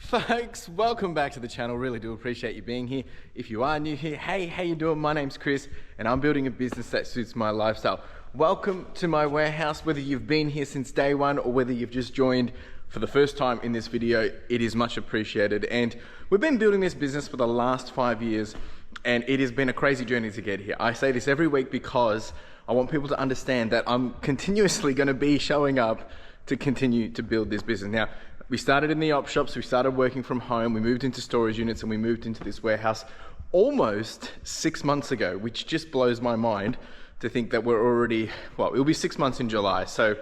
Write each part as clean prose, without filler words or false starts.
Folks, welcome back to the channel. Really do appreciate you being here. If you are new here, hey, how you doing? My name's Chris and I'm building a business that suits my lifestyle. Welcome to my warehouse. Whether you've been here since day one or whether you've just joined for the first time in this video, it is much appreciated. And we've been building this business for the last 5 years and it has been a crazy journey to get here. I say this every week because I want people to understand that I'm continuously going to be showing up to continue to build this business. Now, we started in the op shops, we started working from home, we moved into storage units and we moved into this warehouse almost 6 months ago, which just blows my mind to think that we're already, well, it'll be 6 months in July. So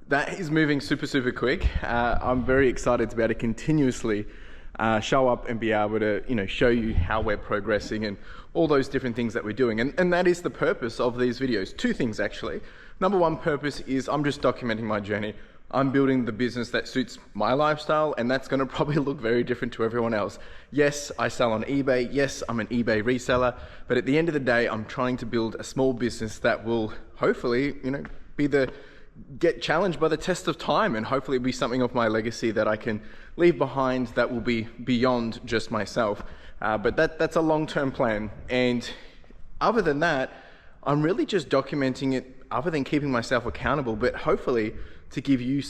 that is moving super quick. I'm very excited to be able to continuously show up and be able to, show you how we're progressing and all those different things that we're doing. And that is the purpose of these videos. Two things actually. Number one purpose is I'm just documenting my journey. I'm building the business that suits my lifestyle, and that's gonna probably look very different to everyone else. Yes, I sell on eBay. Yes, I'm an eBay reseller, but at the end of the day, I'm trying to build a small business that will hopefully, get challenged by the test of time and hopefully be something of my legacy that I can leave behind that will be beyond just myself. But that's a long-term plan. And other than that, I'm really just documenting it other than keeping myself accountable, but hopefully to give you,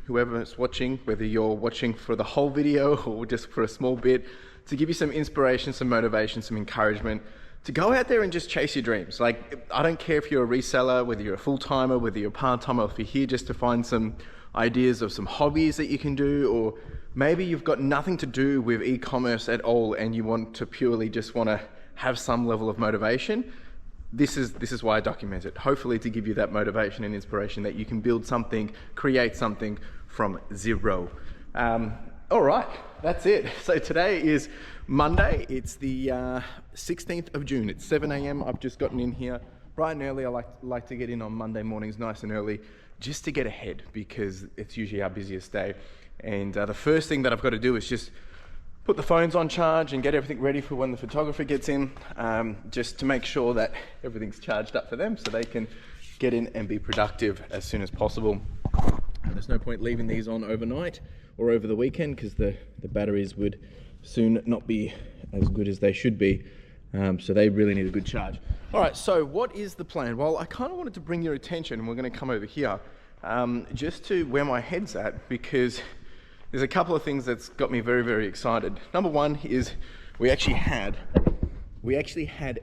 whoever is watching, whether you're watching for the whole video or just for a small bit, to give you some inspiration, some motivation, some encouragement to go out there and just chase your dreams. Like, I don't care if you're a reseller, whether you're a full-timer, whether you're a part-timer, if you're here just to find some ideas of some hobbies that you can do, or maybe you've got nothing to do with e-commerce at all and you want to purely just want to have some level of motivation. This is why I document it, hopefully to give you that motivation and inspiration that you can build something, create something from zero. All right, that's it. So today is Monday. It's the 16th of June. It's 7 a.m. I've just gotten in here bright and early. I like to get in on Monday mornings nice and early just to get ahead because it's usually our busiest day. And the first thing that I've got to do is just put the phones on charge and get everything ready for when the photographer gets in, just to make sure that everything's charged up for them so they can get in and be productive as soon as possible. And there's no point leaving these on overnight or over the weekend because the batteries would soon not be as good as they should be. So they really need a good charge. All right, so what is the plan? Well, I kind of wanted to bring your attention, and we're going to come over here, just to where my head's at, because there's a couple of things that's got me very excited. Number one is we actually had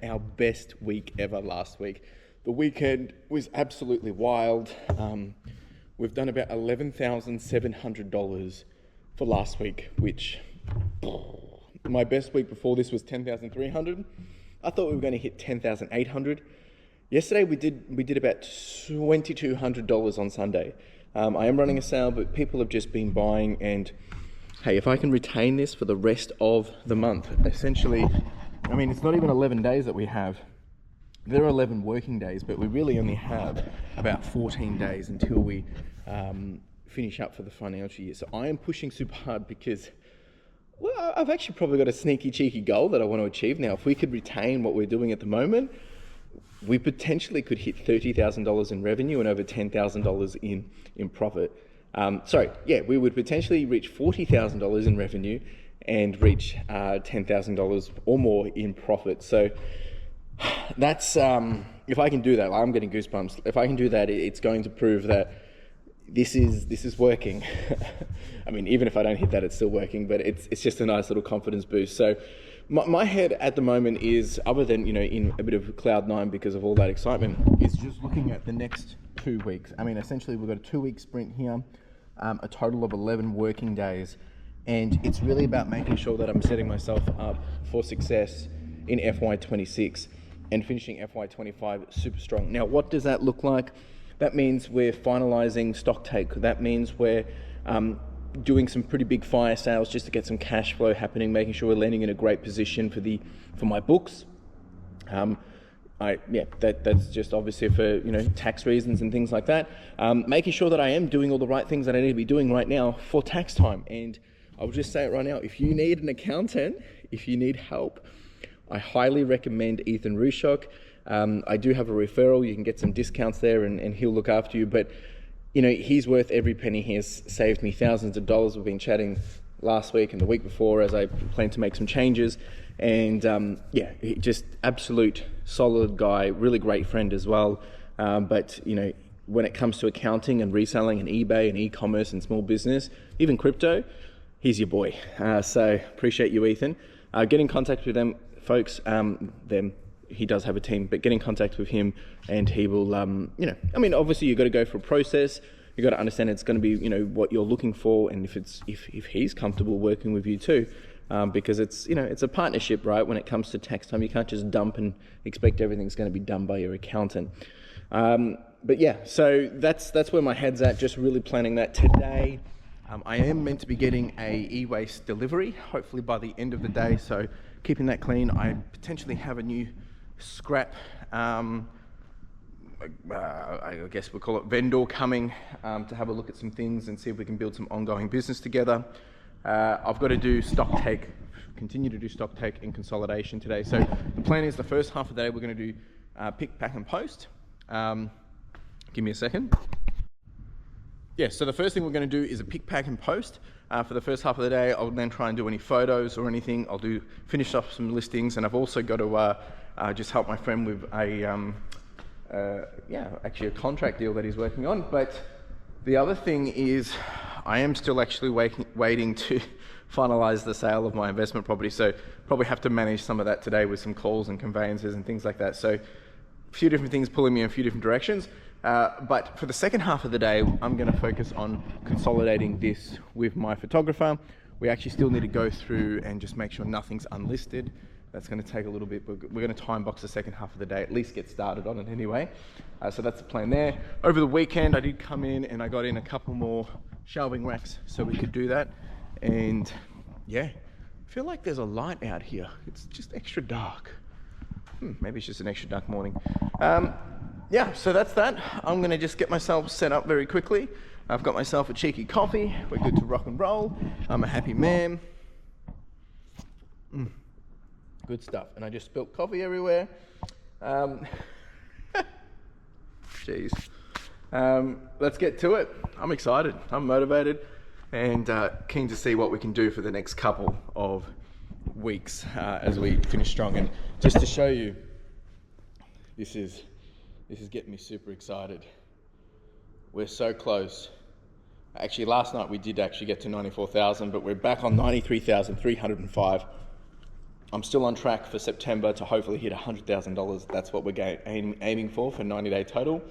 our best week ever last week. The weekend was absolutely wild. We've done about $11,700 for last week, which my best week before this was $10,300. I thought we were going to hit $10,800. Yesterday we did about $2,200 on Sunday. I am running a sale, but people have just been buying, and hey, if I can retain this for the rest of the month, essentially, I mean, it's not even 11 days that we have. There are 11 working days, but we really only have about 14 days until we finish up for the financial year. So I am pushing super hard because, well, I've actually probably got a sneaky cheeky goal that I want to achieve. Now, if we could retain what we're doing at the moment, we potentially could hit $30,000 in revenue and over $10,000 in profit. We would potentially reach $40,000 in revenue and reach $10,000 or more in profit. So that's, if I can do that, I'm getting goosebumps. If I can do that, it's going to prove that this is working. I mean, even if I don't hit that, it's still working, but it's just a nice little confidence boost. So my head at the moment is, other than, in a bit of cloud nine because of all that excitement, is just looking at the next 2 weeks. I mean, essentially we've got a 2-week sprint here, a total of 11 working days. And it's really about making sure that I'm setting myself up for success in FY26 and finishing FY25 super strong. Now, what does that look like? That means we're finalizing Stocktake. That means we're doing some pretty big fire sales just to get some cash flow happening, making sure we're landing in a great position for my books. That's just obviously for tax reasons and things like that. Making sure that I am doing all the right things that I need to be doing right now for tax time. And I'll just say it right now, if you need an accountant, if you need help, I highly recommend Ethan Rushok. I do have a referral. You can get some discounts there and he'll look after you. But he's worth every penny. He has saved me thousands of dollars. We've been chatting last week and the week before as I plan to make some changes. And yeah, just absolute solid guy, really great friend as well. But you know, when it comes to accounting and reselling and eBay and e-commerce and small business, even crypto, he's your boy. So appreciate you, Ethan. Get in contact with them, folks. He does have a team, but get in contact with him and he will, you know, I mean, obviously you've got to go for a process. You've got to understand it's going to be, you know, what you're looking for, and if he's comfortable working with you too. Because it's, you know, it's a partnership, right? When it comes to tax time, you can't just dump and expect everything's going to be done by your accountant. But yeah, so that's where my head's at, just really planning that today. I am meant to be getting a e-waste delivery, hopefully by the end of the day, so keeping that clean. I potentially have a new scrap, I guess we'll call it vendor, coming to have a look at some things and see if we can build some ongoing business together. I've got to do Stocktake, continue to do Stocktake and consolidation today. So the plan is the first half of the day we're going to do pick, pack and post. Give me a second. Yeah, so the first thing we're going to do is a pick, pack and post. For the first half of the day, I'll then try and do any photos or anything. I'll finish off some listings, and I've also got to just help my friend with actually a contract deal that he's working on. But the other thing is, I am still actually waiting to finalize the sale of my investment property, so probably have to manage some of that today with some calls and conveyances and things like that. So a few different things pulling me in a few different directions. But for the second half of the day, I'm going to focus on consolidating this with my photographer. We actually still need to go through and just make sure nothing's unlisted. That's going to take a little bit, but we're going to time box the second half of the day, at least get started on it anyway. So that's the plan there. Over the weekend, I did come in and I got in a couple more shelving racks so we could do that. And yeah, I feel like there's a light out here. It's just extra dark. Maybe it's just an extra dark morning. Yeah, so that's that. I'm going to just get myself set up very quickly. I've got myself a cheeky coffee. We're good to rock and roll. I'm a happy man. Good stuff. And I just spilt coffee everywhere. Jeez. Let's get to it. I'm excited. I'm motivated and keen to see what we can do for the next couple of weeks as we finish strong. And just to show you, this is getting me super excited. We're so close. Actually, last night we did actually get to 94,000, but we're back on 93,305. I'm still on track for September to hopefully hit $100,000. That's what we're aiming for 90-day total,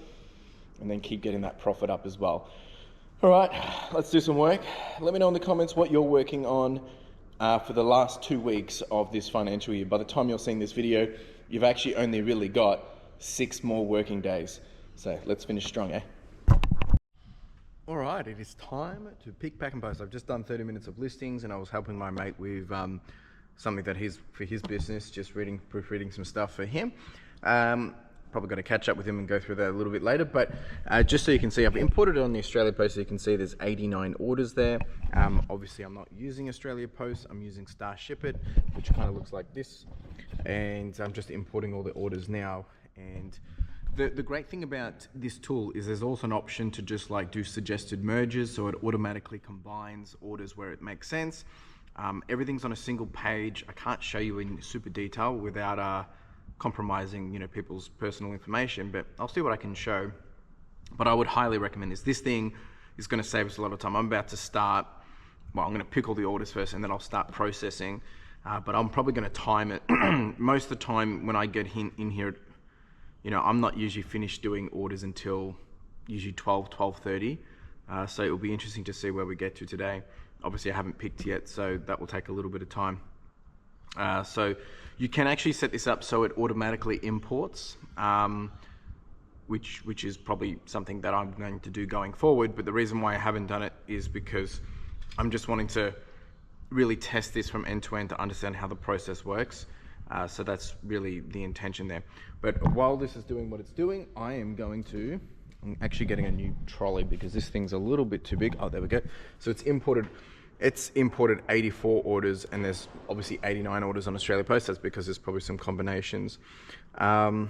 and then keep getting that profit up as well. All right, let's do some work. Let me know in the comments what you're working on for the last 2 weeks of this financial year. By the time you're seeing this video, you've actually only really got 6 more working days. So let's finish strong, eh? All right, it is time to pick, pack and post. I've just done 30 minutes of listings and I was helping my mate with something that he's for his business, just proofreading some stuff for him. Probably got to catch up with him and go through that a little bit later, but just so you can see, I've imported it on the Australia Post, so you can see there's 89 orders there. Obviously I'm not using Australia Post, I'm using StarShipit, which kind of looks like this, and I'm just importing all the orders now. And the great thing about this tool is there's also an option to just like do suggested merges, so it automatically combines orders where it makes sense. Everything's on a single page. I can't show you in super detail without compromising, you know, people's personal information, but I'll see what I can show. But I would highly recommend this. This thing is going to save us a lot of time. I'm about to start, well, I'm going to pick all the orders first and then I'll start processing, but I'm probably going to time it. Most of the time when I get in here, you know, I'm not usually finished doing orders until usually 12:30. So it'll be interesting to see where we get to today. Obviously I haven't picked yet, so that will take a little bit of time. So you can actually set this up so it automatically imports, which is probably something that I'm going to do going forward. But the reason why I haven't done it is because I'm just wanting to really test this from end to end to understand how the process works. So that's really the intention there. But while this is doing what it's doing, I'm actually getting a new trolley because this thing's a little bit too big. Oh, there we go. So it's imported 84 orders, and there's obviously 89 orders on Australia Post. That's because there's probably some combinations. Yeah,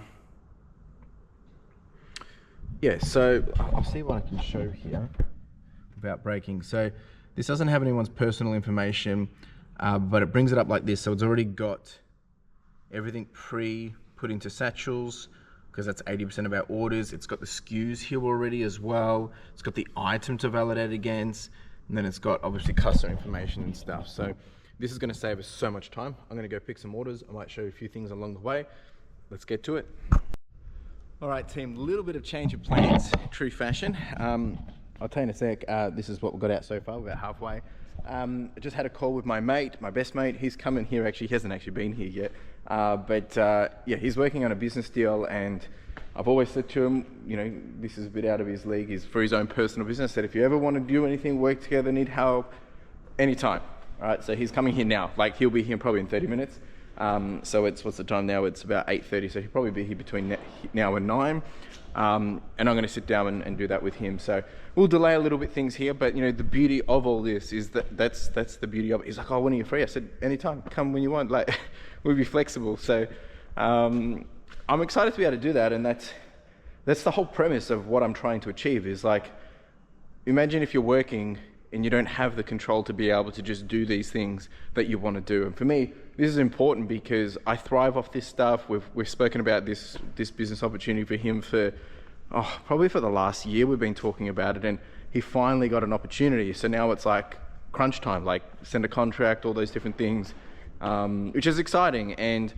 so I'll see what I can show here without breaking. So this doesn't have anyone's personal information, but it brings it up like this. So it's already got everything put into satchels, because that's 80% of our orders. It's got the SKUs here already as well. It's got the item to validate against, and then it's got obviously customer information and stuff. So this is gonna save us so much time. I'm gonna go pick some orders. I might show you a few things along the way. Let's get to it. All right, team, a little bit of change of plans, true fashion. I'll tell you in a sec, this is what we've got out so far, we're about halfway. I just had a call with my mate, my best mate. He's coming here, actually, he hasn't actually been here yet. Yeah, he's working on a business deal, and I've always said to him, you know, this is a bit out of his league. He's for his own personal business. Said if you ever want to do anything, work together, need help, anytime. All right, so he's coming here now. Like, he'll be here probably in 30 minutes. So it's, what's the time now? It's about 8:30, so he'll probably be here between now and 9. And I'm going to sit down and do that with him. So we'll delay a little bit things here, but you know, the beauty of all this is that's the beauty of it. He's like, oh, when are you free? I said, anytime, come when you want. Like, we'll be flexible. So I'm excited to be able to do that, and that's the whole premise of what I'm trying to achieve. Is like, imagine if you're working and you don't have the control to be able to just do these things that you want to do. And for me, this is important because I thrive off this stuff. We've spoken about this business opportunity for him for, probably for the last year. We've been talking about it, and he finally got an opportunity. So now it's like crunch time, like send a contract, all those different things, which is exciting. And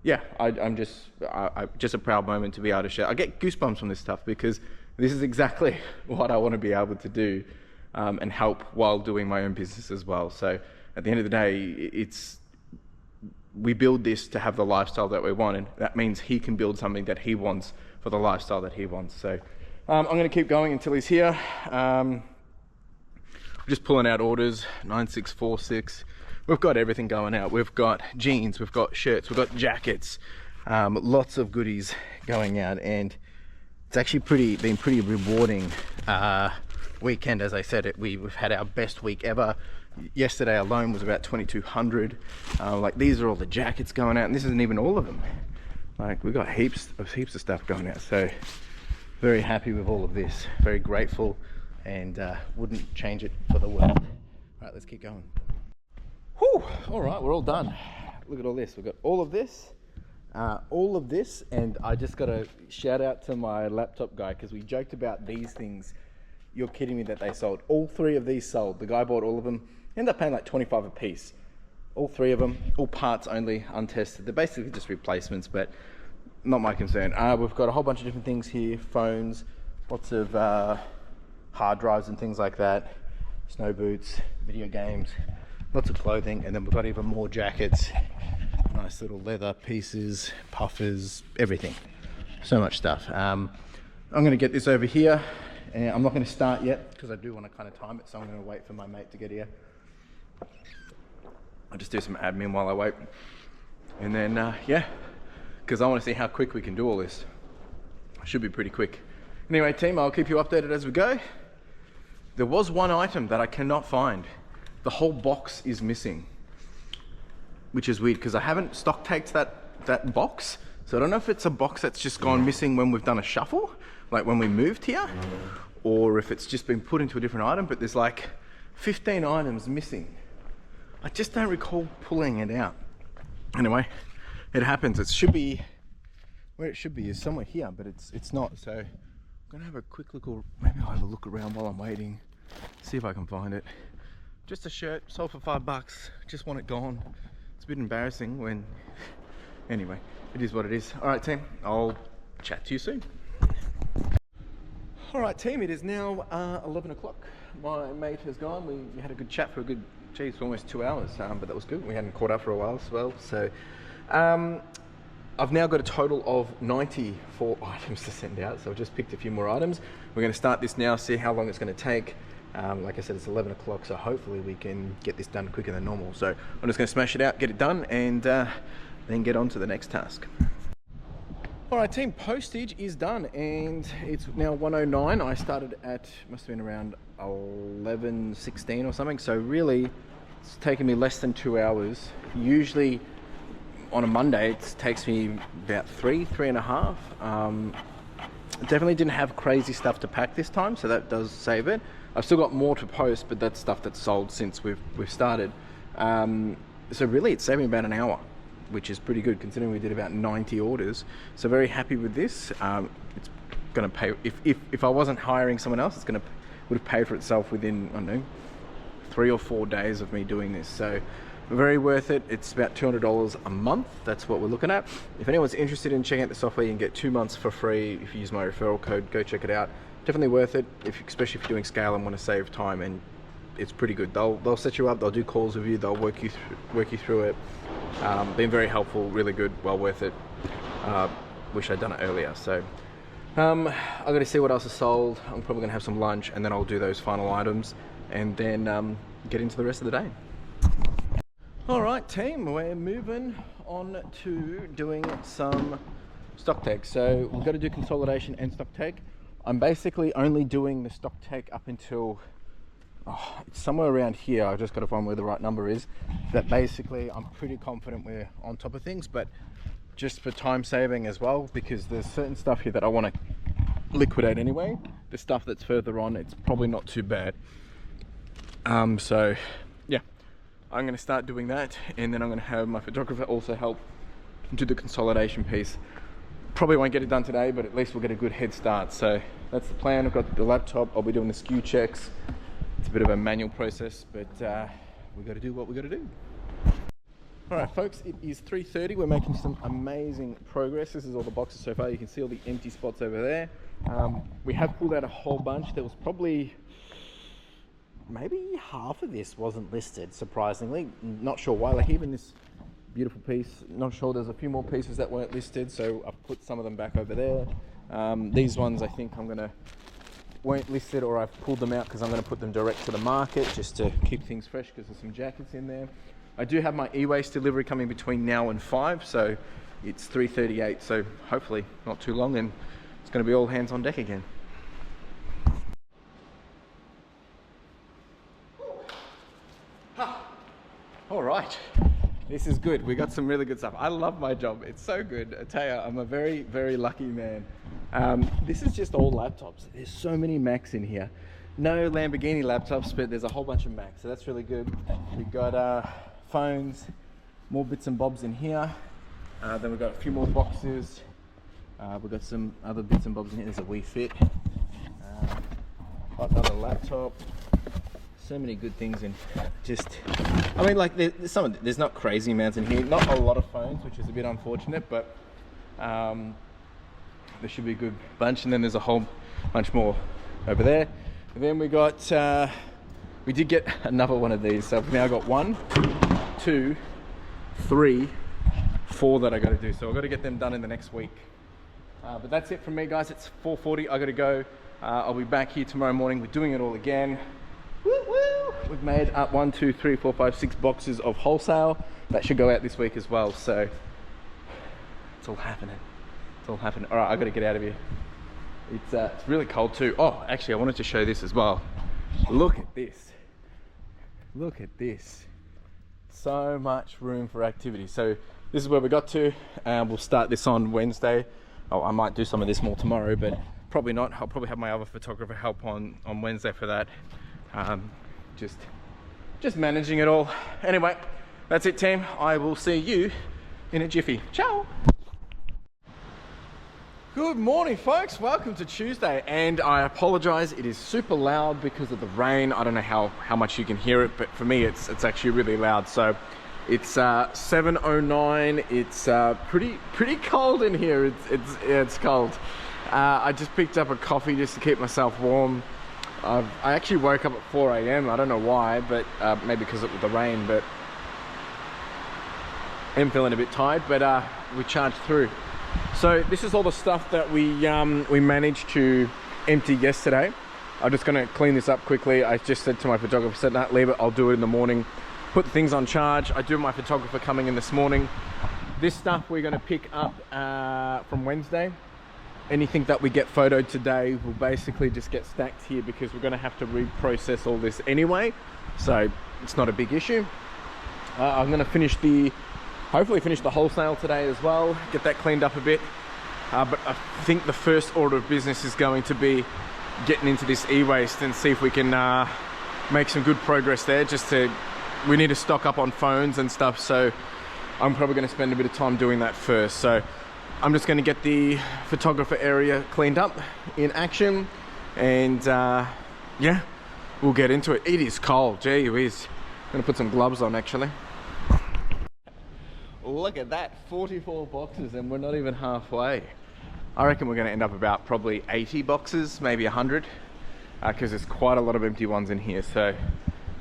yeah, I'm just a proud moment to be able to share. I get goosebumps from this stuff because this is exactly what I want to be able to do. And help while doing my own business as well. So at the end of the day, we build this to have the lifestyle that we want, and that means he can build something that he wants for the lifestyle that he wants. So I'm going to keep going until he's here. Just pulling out orders, 9646. We've got everything going out. We've got jeans, we've got shirts, we've got jackets, lots of goodies going out, and it's actually been pretty rewarding weekend. As I said, we've had our best week ever. Yesterday alone was about 2,200. Like, these are all the jackets going out, and this isn't even all of them. Like, we've got heaps of stuff going out. So very happy with all of this, very grateful, and wouldn't change it for the world. All right, let's keep going. Whew, all right, we're all done. Look at all this. We've got all of this, and I just got a shout out to my laptop guy, because we joked about these things. You're kidding me that they sold. All 3 of these sold. The guy bought all of them. Ended up paying like 25 a piece. All 3 of them, all parts only, untested. They're basically just replacements, but not my concern. We've got a whole bunch of different things here. Phones, lots of hard drives and things like that. Snow boots, video games, lots of clothing, and then we've got even more jackets. Nice little leather pieces, puffers, everything. So much stuff. I'm going to get this over here. And I'm not going to start yet because I do want to kind of time it, so I'm going to wait for my mate to get here. I'll just do some admin while I wait. And then, yeah, because I want to see how quick we can do all this. Should be pretty quick. Anyway, team, I'll keep you updated as we go. There was one item that I cannot find. The whole box is missing, which is weird because I haven't stock-taked that box. So I don't know if it's a box that's just gone missing when we've done a shuffle, like when we moved here, or if it's just been put into a different item, but there's like 15 items missing. I just don't recall pulling it out. Anyway, it happens. It should be, where it should be is somewhere here, but it's not. So I'm gonna have a quick look, maybe I'll have a look around while I'm waiting, see if I can find it. Just a shirt, sold for $5, just want it gone. It's a bit embarrassing when, anyway, it is what it is. All right, team, I'll chat to you soon. All right, team, it is now 11 o'clock. My mate has gone. We had a good chat for a good, geez, almost 2 hours, but that was good. We hadn't caught up for a while as well. So I've now got a total of 94 items to send out. So I've just picked a few more items. We're going to start this now, see how long it's going to take. Like I said, it's 11 o'clock, so hopefully we can get this done quicker than normal. So I'm just going to smash it out, get it done, and then get on to the next task. All right, team, postage is done, and it's now 1:09. I started at, must have been around 11:16 or something. So really, it's taken me less than 2 hours. Usually on a Monday, it takes me about three and a half. Definitely didn't have crazy stuff to pack this time, so that does save it. I've still got more to post, but that's stuff that's sold since we've started. So really it's saving about an hour, which is pretty good considering we did about 90 orders. So very happy with this. It's gonna pay, if I wasn't hiring someone else, would have paid for itself within, I don't know, 3 or 4 days of me doing this. So very worth it. It's about $200 a month. That's what we're looking at. If anyone's interested in checking out the software, you can get 2 months for free if you use my referral code. Go check it out. Definitely worth it, especially if you're doing scale and want to save time. And it's pretty good. They'll set you up. They'll do calls with you. They'll work you through it. Been very helpful. Really good. Well worth it. Wish I'd done it earlier. So I've got to see what else is sold. I'm probably gonna have some lunch, and then I'll do those final items, and then get into the rest of the day. All right, team, we're moving on to doing some Stocktake. So we've got to do consolidation and Stocktake. I'm basically only doing the Stocktake up until it's somewhere around here. I've just got to find where the right number is. But basically, I'm pretty confident we're on top of things, but just for time saving as well, because there's certain stuff here that I want to liquidate anyway. The stuff that's further on, it's probably not too bad. So yeah, I'm going to start doing that, and then I'm going to have my photographer also help do the consolidation piece. Probably won't get it done today, but at least we'll get a good head start. So that's the plan. I've got the laptop. I'll be doing the SKU checks. It's a bit of a manual process, but we've got to do what we got to do. All right, folks, it is 3:30. We're making some amazing progress. This is all the boxes so far. You can see all the empty spots over there. We have pulled out a whole bunch. There was probably maybe half of this wasn't listed, surprisingly. Not sure why. Like even this beautiful piece, not sure. There's a few more pieces that weren't listed, so I've put some of them back over there. These ones I think weren't listed, or I've pulled them out because I'm going to put them direct to the market just to keep things fresh, because there's some jackets in there. I do have my ewaste delivery coming between now and 5, so it's 3:38, so hopefully not too long, and it's going to be all hands on deck again. All right, this is good. We got some really good stuff. I love my job. It's so good. I tell you, I'm a very, very lucky man. This is just all laptops. There's so many Macs in here. No Lamborghini laptops, but there's a whole bunch of Macs, so that's really good. We've got phones, more bits and bobs in here. Then we've got a few more boxes. We've got some other bits and bobs in here. There's a Wii Fit. Got another laptop. So many good things in. I mean, like there's not crazy amounts in here. Not a lot of phones, which is a bit unfortunate, but there should be a good bunch. And then there's a whole bunch more over there. And then we did get another one of these. So we've now got 1, 2, 3, 4 that I got to do. So I've got to get them done in the next week. But that's it from me, guys. It's 4:40. I got to go. I'll be back here tomorrow morning. We're doing it all again. Woo woo! We've made up 1, 2, 3, 4, 5, 6 boxes of wholesale. That should go out this week as well. So it's all happening. It's all happening. All right, I got to get out of here. It's really cold too. Oh, actually, I wanted to show this as well. Look at this. Look at this. So much room for activity. So this is where we got to. We'll start this on Wednesday. Oh, I might do some of this more tomorrow, but probably not. I'll probably have my other photographer help on Wednesday for that. Just managing it all. Anyway, that's it, team. I will see you in a jiffy. Ciao. Good morning, folks. Welcome to Tuesday, and I apologize. It is super loud because of the rain. I don't know how much you can hear it, but for me, it's actually really loud. So it's 7:09. It's pretty cold in here. It's cold. I just picked up a coffee just to keep myself warm. I actually woke up at 4 a.m. I don't know why, but maybe because of the rain. But I'm feeling a bit tired. But we charged through. So this is all the stuff that we managed to empty yesterday. I'm just going to clean this up quickly. I just said to my photographer, said, "No, leave it. I'll do it in the morning." Put things on charge. I do have my photographer coming in this morning. This stuff we're going to pick up from Wednesday. Anything that we get photoed today will basically just get stacked here because we're going to have to reprocess all this anyway. So it's not a big issue. I'm going to hopefully finish the wholesale today as well. Get that cleaned up a bit. But I think the first order of business is going to be getting into this e-waste and see if we can make some good progress there. We need to stock up on phones and stuff, so I'm probably going to spend a bit of time doing that first. So I'm just going to get the photographer area cleaned up in action, and yeah, we'll get into it. It is cold, gee whiz. I'm going to put some gloves on actually. Look at that, 44 boxes and we're not even halfway. I reckon we're going to end up about probably 80 boxes, maybe 100, because there's quite a lot of empty ones in here. So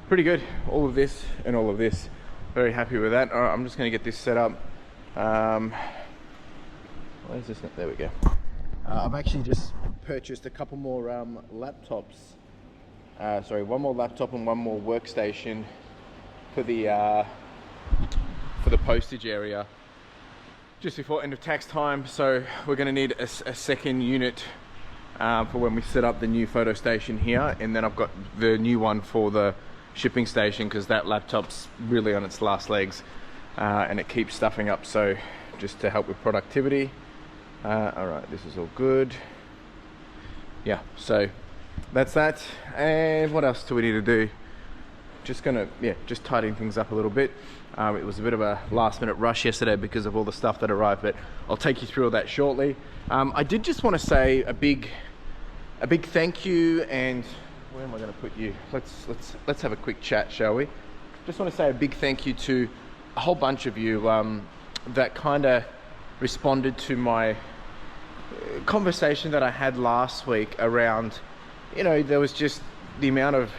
pretty good, all of this and all of this. Very happy with that. All right, I'm just going to get this set up. Where's this? There we go. I've actually just purchased a couple more laptops. Sorry, one more laptop and one more workstation for the postage area just before end of tax time. So we're going to need a second unit for when we set up the new photo station here, and then I've got the new one for the shipping station because that laptop's really on its last legs and it keeps stuffing up, so just to help with productivity. All right, this is all good. Yeah, so that's that. And what else do we need to do? Just tidying things up a little bit. It was a bit of a last minute rush yesterday because of all the stuff that arrived, but I'll take you through all that shortly. I did just want to say a big thank you, and where am I going to put you? Let's have a quick chat, shall we? Just want to say a big thank you to a whole bunch of you that kind of responded to my conversation that I had last week around, there was just the amount of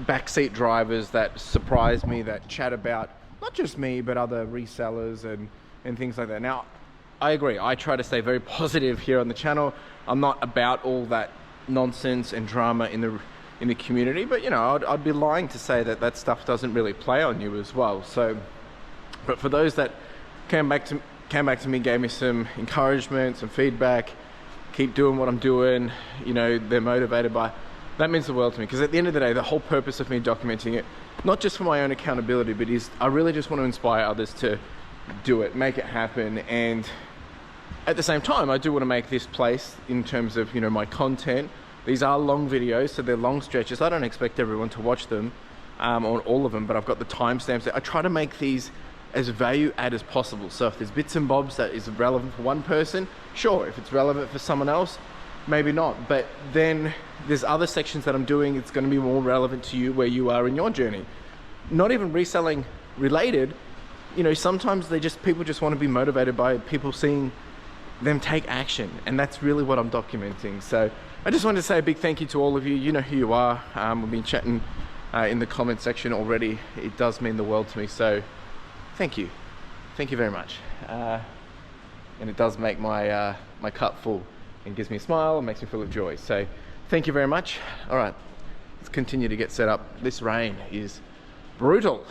backseat drivers that surprised me, that chat about not just me but other resellers and things like that. Now, I agree, I try to stay very positive here on the channel. I'm not about all that nonsense and drama in the community, but I'd be lying to say that stuff doesn't really play on you as well. So, but for those that came back to me, gave me some encouragement, some feedback, keep doing what I'm doing, they're motivated by, that means the world to me, because at the end of the day, the whole purpose of me documenting it, not just for my own accountability, but I really just want to inspire others to do it, make it happen. And at the same time, I do want to make this place, in terms of my content, these are long videos, so they're long stretches. I don't expect everyone to watch them on all of them, but I've got the timestamps. I try to make these as value add as possible. So if there's bits and bobs that is relevant for one person, sure. If it's relevant for someone else, maybe not. But then there's other sections that I'm doing, it's going to be more relevant to you where you are in your journey. Not even reselling related, sometimes people just want to be motivated by people seeing them take action, and that's really what I'm documenting. So I just wanted to say a big thank you to all of you. You know who you are. We've been chatting in the comment section already. It does mean the world to me, so thank you very much. And it does make my my cup full and gives me a smile and makes me full of joy. So thank you very much. All right, let's continue to get set up. This rain is brutal.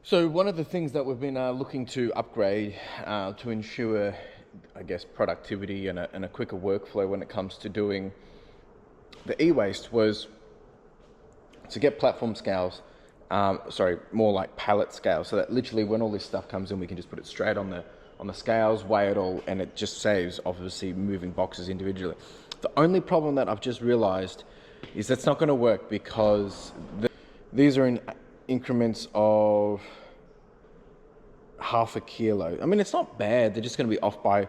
So one of the things that we've been looking to upgrade to ensure, I guess, productivity and a quicker workflow when it comes to doing the e-waste was to get platform scales, more like pallet scales, so that literally when all this stuff comes in, we can just put it straight on the scales, weigh it all, and it just saves obviously moving boxes individually. The only problem that I've just realized is that's not going to work, because these are in increments of half a kilo. I mean, it's not bad. They're just going to be off by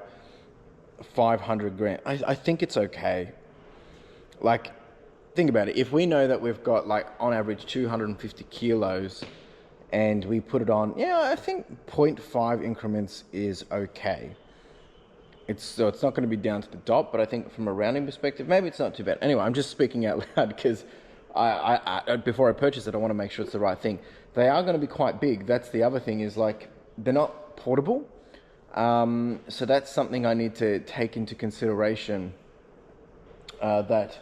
500 grams. I think it's okay. Like, think about it. If we know that we've got, like, on average 250 kilos and we put it on, I think 0.5 increments is okay. So it's not going to be down to the dot, but I think from a rounding perspective, maybe it's not too bad. Anyway, I'm just speaking out loud because I before I purchase it, I want to make sure it's the right thing. They are going to be quite big. That's the other thing, is like, they're not portable. So that's something I need to take into consideration, that,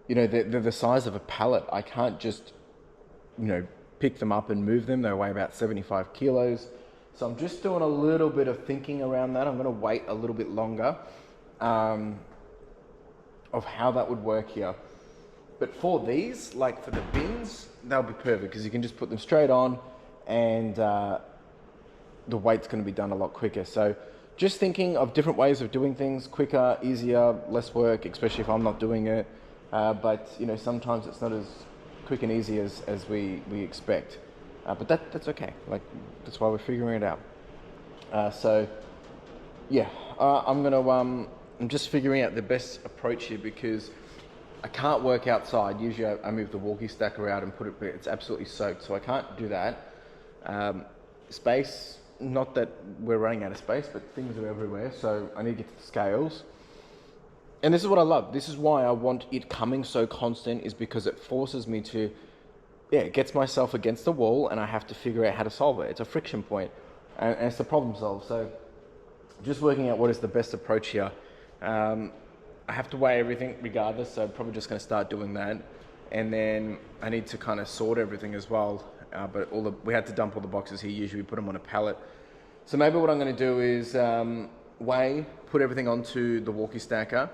they're the size of a pallet. I can't just, pick them up and move them. They weigh about 75 kilos. So I'm just doing a little bit of thinking around that. I'm going to wait a little bit longer of how that would work here. But for these, like for the bins, they'll be perfect, because you can just put them straight on, and the weight's going to be done a lot quicker. So just thinking of different ways of doing things, quicker, easier, less work, especially if I'm not doing it. But you know, sometimes it's not as quick and easy as we expect. But that's okay. Like, that's why we're figuring it out. So yeah, I'm just figuring out the best approach here, because I can't work outside. Usually I move the walkie stacker out and put it, it's absolutely soaked, so I can't do that. Space, not that we're running out of space, but things are everywhere, so I need to get to the scales. And this is what I love. This is why I want it coming so constant, is because it forces me to, it gets myself against the wall and I have to figure out how to solve it. It's a friction point, and it's the problem solve. So just working out what is the best approach here. I have to weigh everything regardless, so I'm probably just going to start doing that. And then I need to kind of sort everything as well. But we had to dump all the boxes here. Usually we put them on a pallet. So maybe what I'm going to do is weigh, put everything onto the walkie stacker,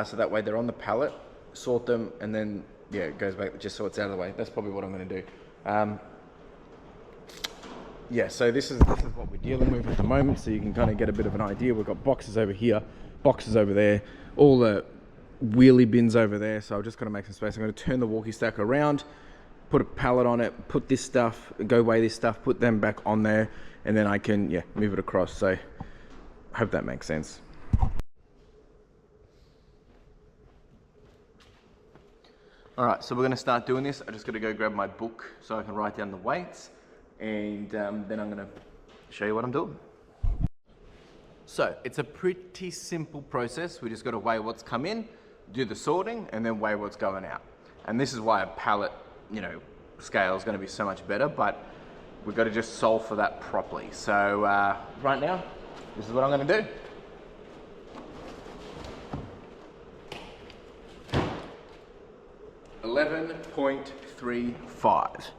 so that way they're on the pallet, sort them, and then yeah, it goes back just so it's out of the way. That's probably what I'm going to do. Yeah, so this is what we're dealing with at the moment, so you can kind of get a bit of an idea. We've got boxes over here, boxes over there, all the wheelie bins over there, so I've just got to make some space. I'm going to turn the walkie stacker around, put a pallet on it, put this stuff, go weigh this stuff, put them back on there, and then I can, yeah, move it across. So I hope that makes sense. All right, so we're going to start doing this. I just got to go grab my book so I can write down the weights, and then I'm going to show you what I'm doing. So it's a pretty simple process. We just got to weigh what's come in, do the sorting, and then weigh what's going out. And this is why a pallet, you know, scale is going to be so much better, but we've got to just solve for that properly. So right now, this is what I'm going to do. $11.35.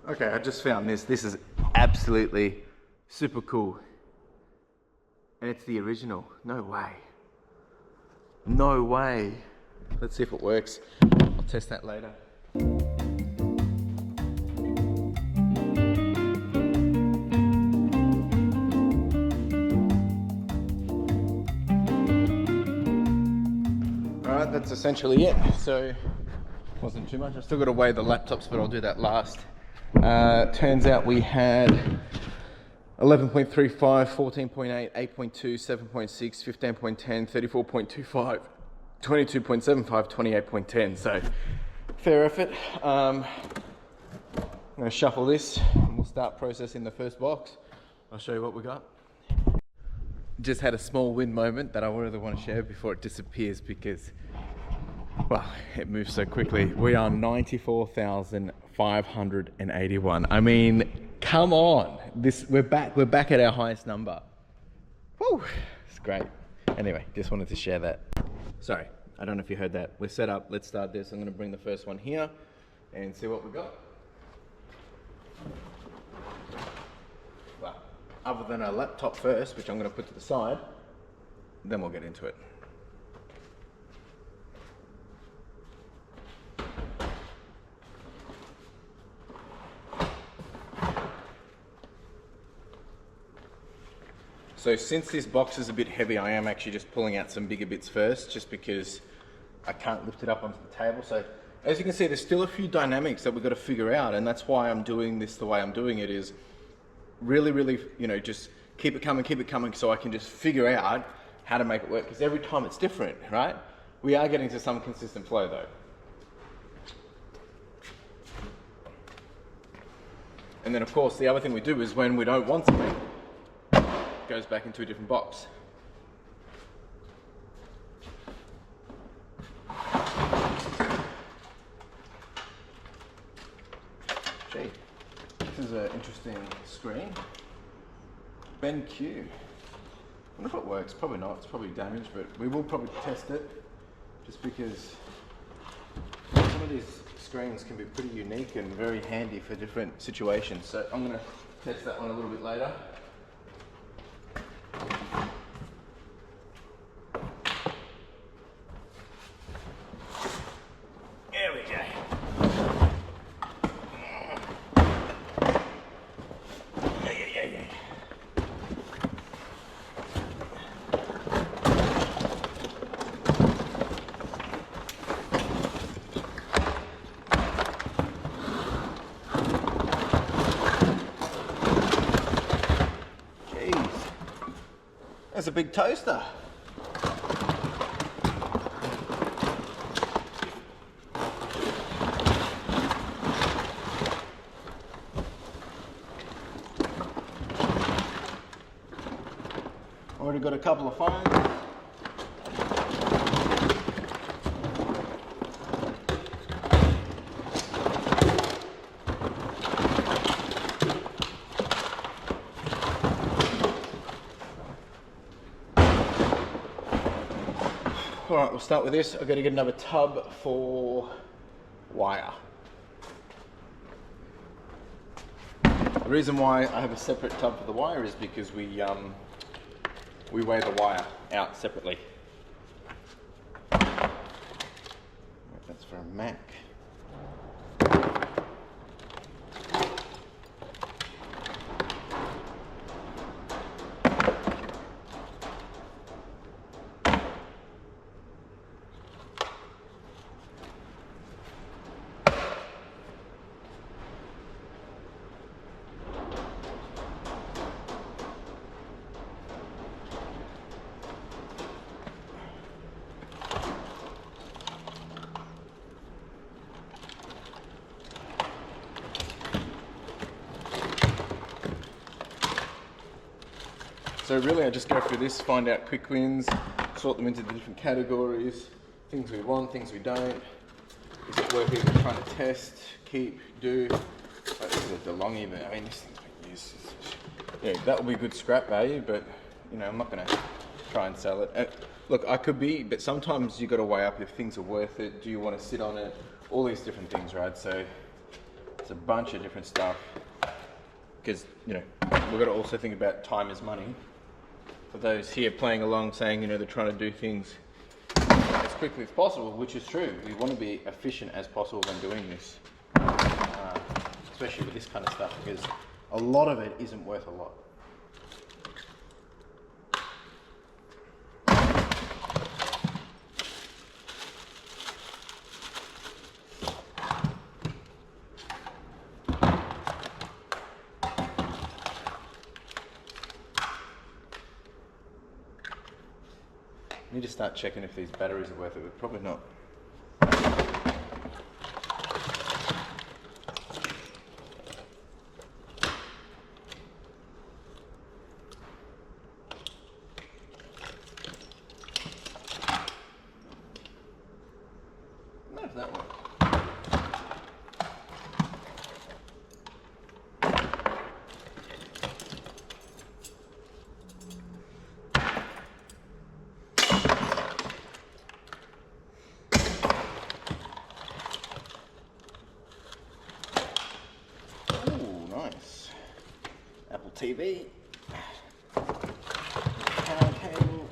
Okay, I just found this. This is absolutely super cool. And it's the original. No way. No way. Let's see if it works. I'll test that later. Alright, that's essentially it. So, wasn't too much. I still got to weigh the laptops, but I'll do that last. Turns out we had 11.35, 14.8, 8.2, 7.6, 15.10, 34.25, 22.75, 28.10. So fair effort. I'm going to shuffle this and we'll start processing the first box. I'll show you what we got. Just had a small win moment that I really want to share before it disappears, because, well, it moves so quickly. We are 94,581. I mean, come on. We're back at our highest number. Woo, it's great. Anyway, just wanted to share that. Sorry, I don't know if you heard that. We're set up. Let's start this. I'm going to bring the first one here and see what we got. Well, other than our laptop first, which I'm going to put to the side, then we'll get into it. So since this box is a bit heavy, I am actually just pulling out some bigger bits first, just because I can't lift it up onto the table. So as you can see, there's still a few dynamics that we've got to figure out, and that's why I'm doing this the way I'm doing it, is really, you know, just keep it coming, so I can just figure out how to make it work, because every time it's different, right? We are getting to some consistent flow though. And then of course, the other thing we do is when we don't want something, goes back into a different box. Gee, this is an interesting screen. BenQ. I wonder if it works. Probably not. It's probably damaged, but we will probably test it, just because some of these screens can be pretty unique and very handy for different situations. So I'm going to test that one a little bit later. That's a big toaster. Already got a couple of phones. All right, we'll start with this. I've got to get another tub for wire. The reason why I have a separate tub for the wire is because we weigh the wire out separately. That's for a Mac. So really I just go through this, find out quick wins, sort them into the different categories, things we want, things we don't. Is it worth even trying to test, keep, do? Like, this is a DeLonghi, but I mean this thing's been used. Yeah, that will be good scrap value, but you know, I'm not gonna try and sell it. Look, I could be, but sometimes you got to weigh up if things are worth it. Do you want to sit on it? All these different things, right? So it's a bunch of different stuff. Because, you know, we've got to also think about time is money. For those here playing along saying, you know, they're trying to do things as quickly as possible, which is true. We want to be efficient as possible when doing this. Especially with this kind of stuff, because a lot of it isn't worth a lot. I need to start checking if these batteries are worth it, but probably not. No, that one. Apple TV, power cable,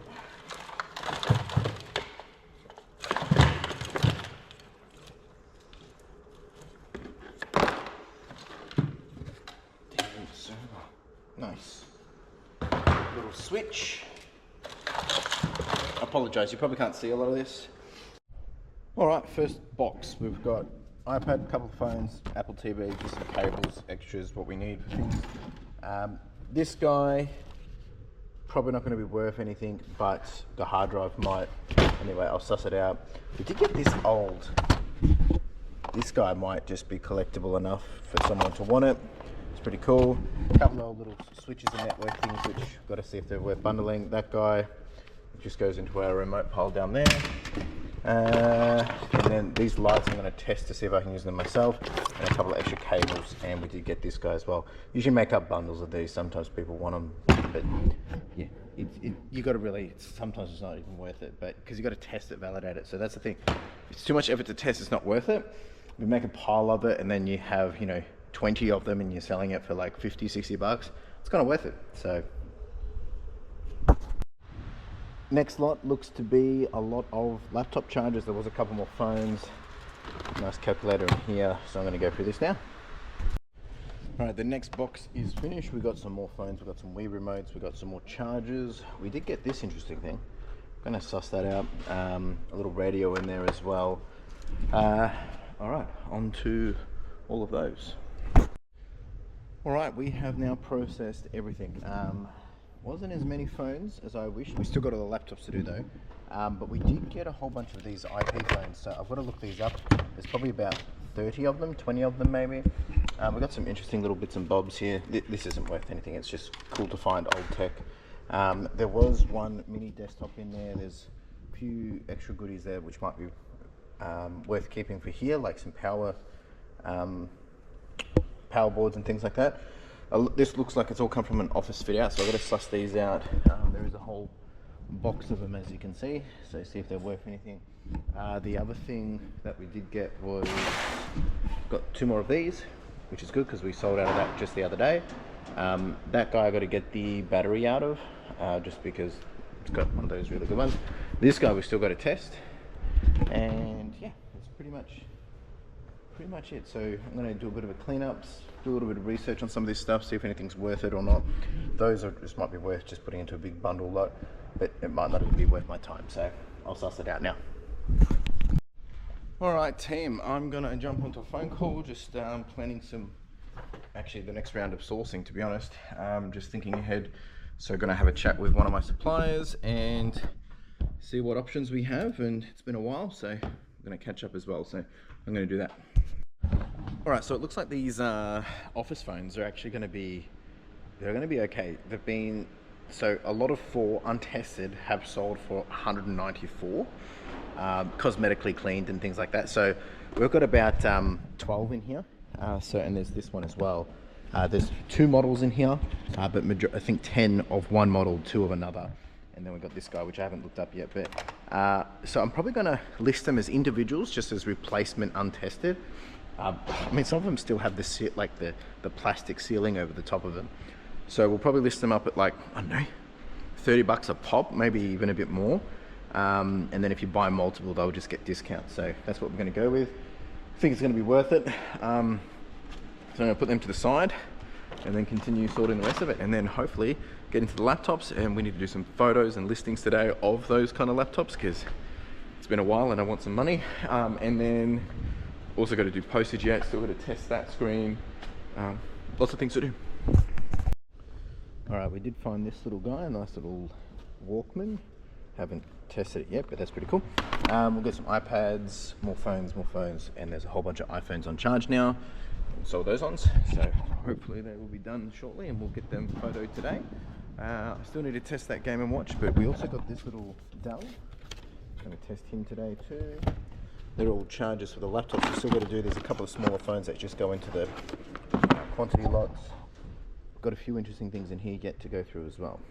TV server, nice, little switch. I apologise, you probably can't see a lot of this. Alright, first box, we've got iPad, a couple of phones, Apple TV, just some cables, extras, what we need for things. This guy, probably not going to be worth anything, but the hard drive might. Anyway, I'll suss it out. We did get this old. This guy might just be collectible enough for someone to want it. It's pretty cool. A couple of little switches and network things, which got to see if they're worth bundling. That guy just goes into our remote pile down there. And then these lights I'm going to test to see if I can use them myself, and a couple of extra cables, and we did get this guy as well. Usually make up bundles of these, sometimes people want them, but yeah, you got to really, sometimes it's not even worth it, but because you got to test it, validate it. So that's the thing, if it's too much effort to test, it's not worth it. We make a pile of it and then you have, you know, 20 of them and you're selling it for like 50, 60 bucks, it's kind of worth it. So next lot looks to be a lot of laptop chargers. There was a couple more phones. Nice calculator in here, so I'm going to go through this now. Alright, the next box is finished. We got some more phones, we got some Wii remotes, we got some more chargers. We did get this interesting thing. I'm going to suss that out. A little radio in there as well. Alright, on to all of those. Alright, we have now processed everything. wasn't as many phones as I wished. We still got all the laptops to do though. But we did get a whole bunch of these IP phones, so I've got to look these up. There's probably about 30 of them, 20 of them maybe. We've got some interesting little bits and bobs here. This isn't worth anything, it's just cool to find old tech. There was one mini desktop in there. There's a few extra goodies there which might be worth keeping for here, like some power boards and things like that. This looks like it's all come from an office fit out, so I've got to suss these out. There is a whole box of them, as you can see, so see if they're worth anything. The other thing that we did get was got 2 more of these, which is good because we sold out of that just the other day. That guy I got to get the battery out of, just because it's got one of those really good ones. This guy we still got to test, and yeah, that's pretty much it. So I'm going to do a bit of a cleanup, do a little bit of research on some of this stuff, see if anything's worth it or not. Those are just might be worth just putting into a big bundle lot, but it might not even be worth my time, so I'll suss it out now. All right, team, I'm gonna jump onto a phone call, just planning actually the next round of sourcing, to be honest. Just thinking ahead, so gonna have a chat with one of my suppliers and see what options we have, and it's been a while, so I'm gonna catch up as well, so I'm gonna do that. All right, so it looks like these office phones are actually gonna be okay. They've been, so a lot of 4 untested have sold for 194, cosmetically cleaned and things like that. So we've got about 12 in here. And there's this one as well. There's 2 models in here, but I think 10 of one model, 2 of another. And then we've got this guy, which I haven't looked up yet. But so I'm probably gonna list them as individuals, just as replacement untested. I mean, some of them still have the plastic sealing over the top of them. So we'll probably list them up at like, I don't know, 30 bucks a pop, maybe even a bit more. And then if you buy multiple, they'll just get discounts. So that's what we're gonna go with. I think it's gonna be worth it. So I'm gonna put them to the side and then continue sorting the rest of it. And then hopefully get into the laptops, and we need to do some photos and listings today of those kind of laptops because it's been a while and I want some money. And then also got to do postage yet, still got to test that screen. Lots of things to do. All right, we did find this little guy, a nice little Walkman. Haven't tested it yet, but that's pretty cool. We'll get some iPads, more phones, and there's a whole bunch of iPhones on charge now. We'll sell those on, so hopefully they will be done shortly and we'll get them photoed today. I still need to test that Game & Watch, but we also got this little Dell. I'm going to test him today too. They're all chargers for the laptops. You still got to do, there's a couple of smaller phones that just go into the quantity lots. Got a few interesting things in here yet to go through as well.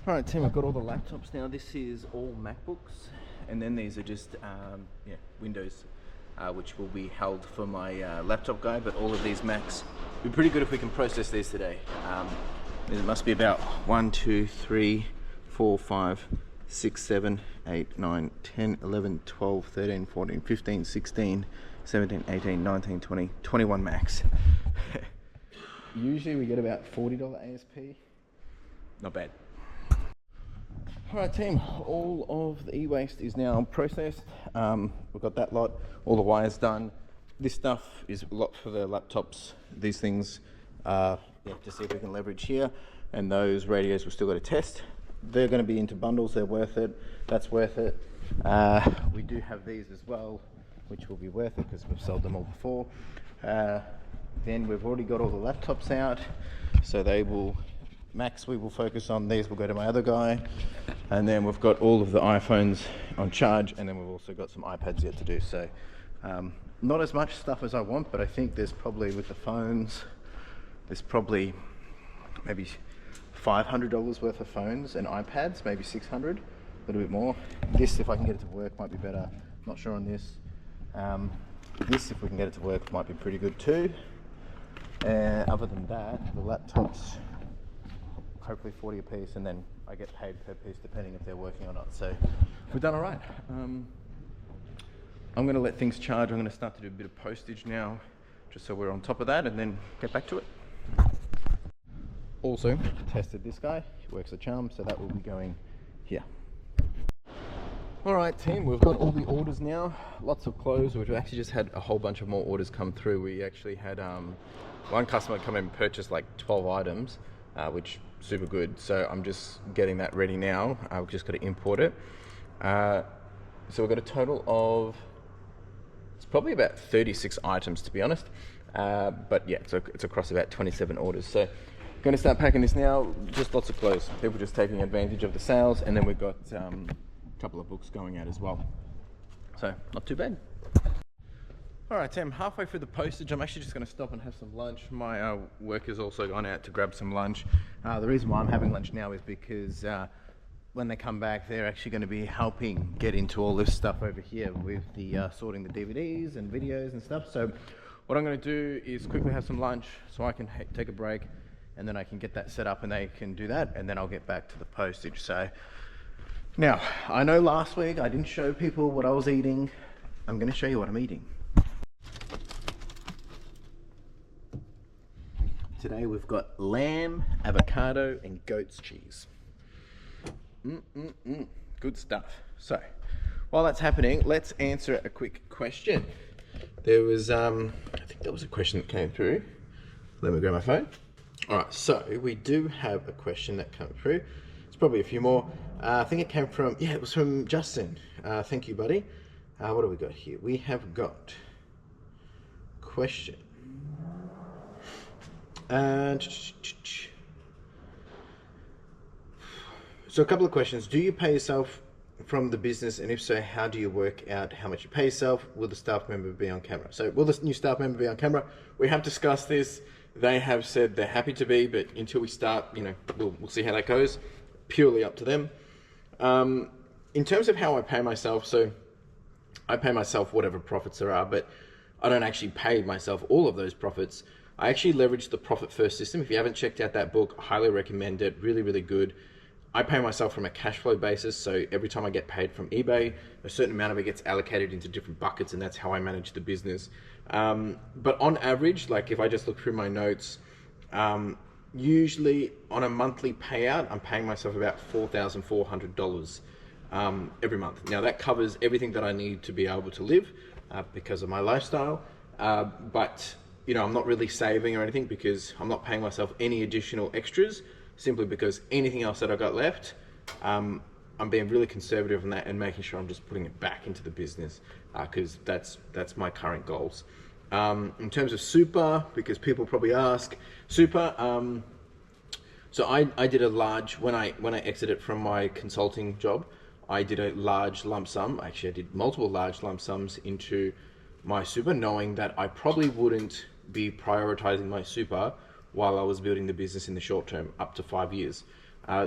All right, team, I've got all the laptops now. This is all MacBooks, and then these are just Windows, which will be held for my laptop guy. But all of these Macs, be pretty good if we can process these today. It must be about 1, 2, 3, 4, 5, 6, 7, 8, 9, 10, 11, 12, 13, 14, 15, 16, 17, 18, 19, 20, 21 Macs. Usually we get about $40 ASP. Not bad. All right, team, all of the e-waste is now processed. We've got that lot, all the wires done. This stuff is a lot for the laptops. These things, to see if we can leverage here. And those radios we've still got to test. They're going to be into bundles, they're worth it. That's worth it. We do have these as well, which will be worth it because we've sold them all before. Then we've already got all the laptops out, so they will, Macs we will focus on, these will go to my other guy. And then we've got all of the iPhones on charge, and then we've also got some iPads yet to do. So not as much stuff as I want, but I think there's probably, with the phones, there's probably maybe $500 worth of phones and iPads, maybe 600, a little bit more. This, if I can get it to work, might be better. Not sure on this. This, if we can get it to work, might be pretty good too. Other than that, the laptops, hopefully 40 a piece, and then I get paid per piece depending if they're working or not. So we've done all right. I'm going to let things charge. I'm going to start to do a bit of postage now, just so we're on top of that, and then get back to it. Also tested this guy, he works a charm, so that will be going here. All right, team, we've got all the orders now, lots of clothes. We've actually just had a whole bunch of more orders come through. We actually had one customer come in and purchase like 12 items, which super good. So I'm just getting that ready now. I've just got to import it. So we've got a total of, it's probably about 36 items to be honest. But yeah, it's across about 27 orders. So I'm going to start packing this now. Just lots of clothes. People just taking advantage of the sales, and then we've got a couple of books going out as well. So not too bad. All right, Tim, halfway through the postage, I'm actually just going to stop and have some lunch. My worker's also gone out to grab some lunch. The reason why I'm having lunch now is because when they come back, they're actually going to be helping get into all this stuff over here with the sorting the DVDs and videos and stuff. So what I'm going to do is quickly have some lunch so I can take a break, and then I can get that set up and they can do that, and then I'll get back to the postage. So now, I know last week I didn't show people what I was eating. I'm going to show you what I'm eating. Today we've got lamb, avocado, and goat's cheese. Good stuff. So, while that's happening, let's answer a quick question. There was, I think there was a question that came through. Let me grab my phone. All right, so we do have a question that came through. It's probably a few more. I think it came from, yeah, it was from Justin. Thank you, buddy. What do we got here? We have got question. So a couple of questions. Do you pay yourself from the business, and if so, how do you work out how much you pay yourself? Will the staff member be on camera? So will the new staff member be on camera? We have discussed this. They have said they're happy to be, but until we start, you know, we'll see how that goes. Purely up to them. In terms of how I pay myself, so I pay myself whatever profits there are, but I don't actually pay myself all of those profits. I actually leverage the Profit First system. If you haven't checked out that book, I highly recommend it. Really, really good. I pay myself from a cash flow basis. So every time I get paid from eBay, a certain amount of it gets allocated into different buckets, and that's how I manage the business. But on average, like if I just look through my notes, usually on a monthly payout, I'm paying myself about $4,400 every month. Now that covers everything that I need to be able to live because of my lifestyle. But you know, I'm not really saving or anything because I'm not paying myself any additional extras, simply because anything else that I got left, I'm being really conservative on that and making sure I'm just putting it back into the business because that's my current goals. In terms of super, because people probably ask, super, so I did a large, when I exited from my consulting job, I did a large lump sum. Actually, I did multiple large lump sums into my super, knowing that I probably wouldn't be prioritizing my super while I was building the business in the short term, up to 5 years.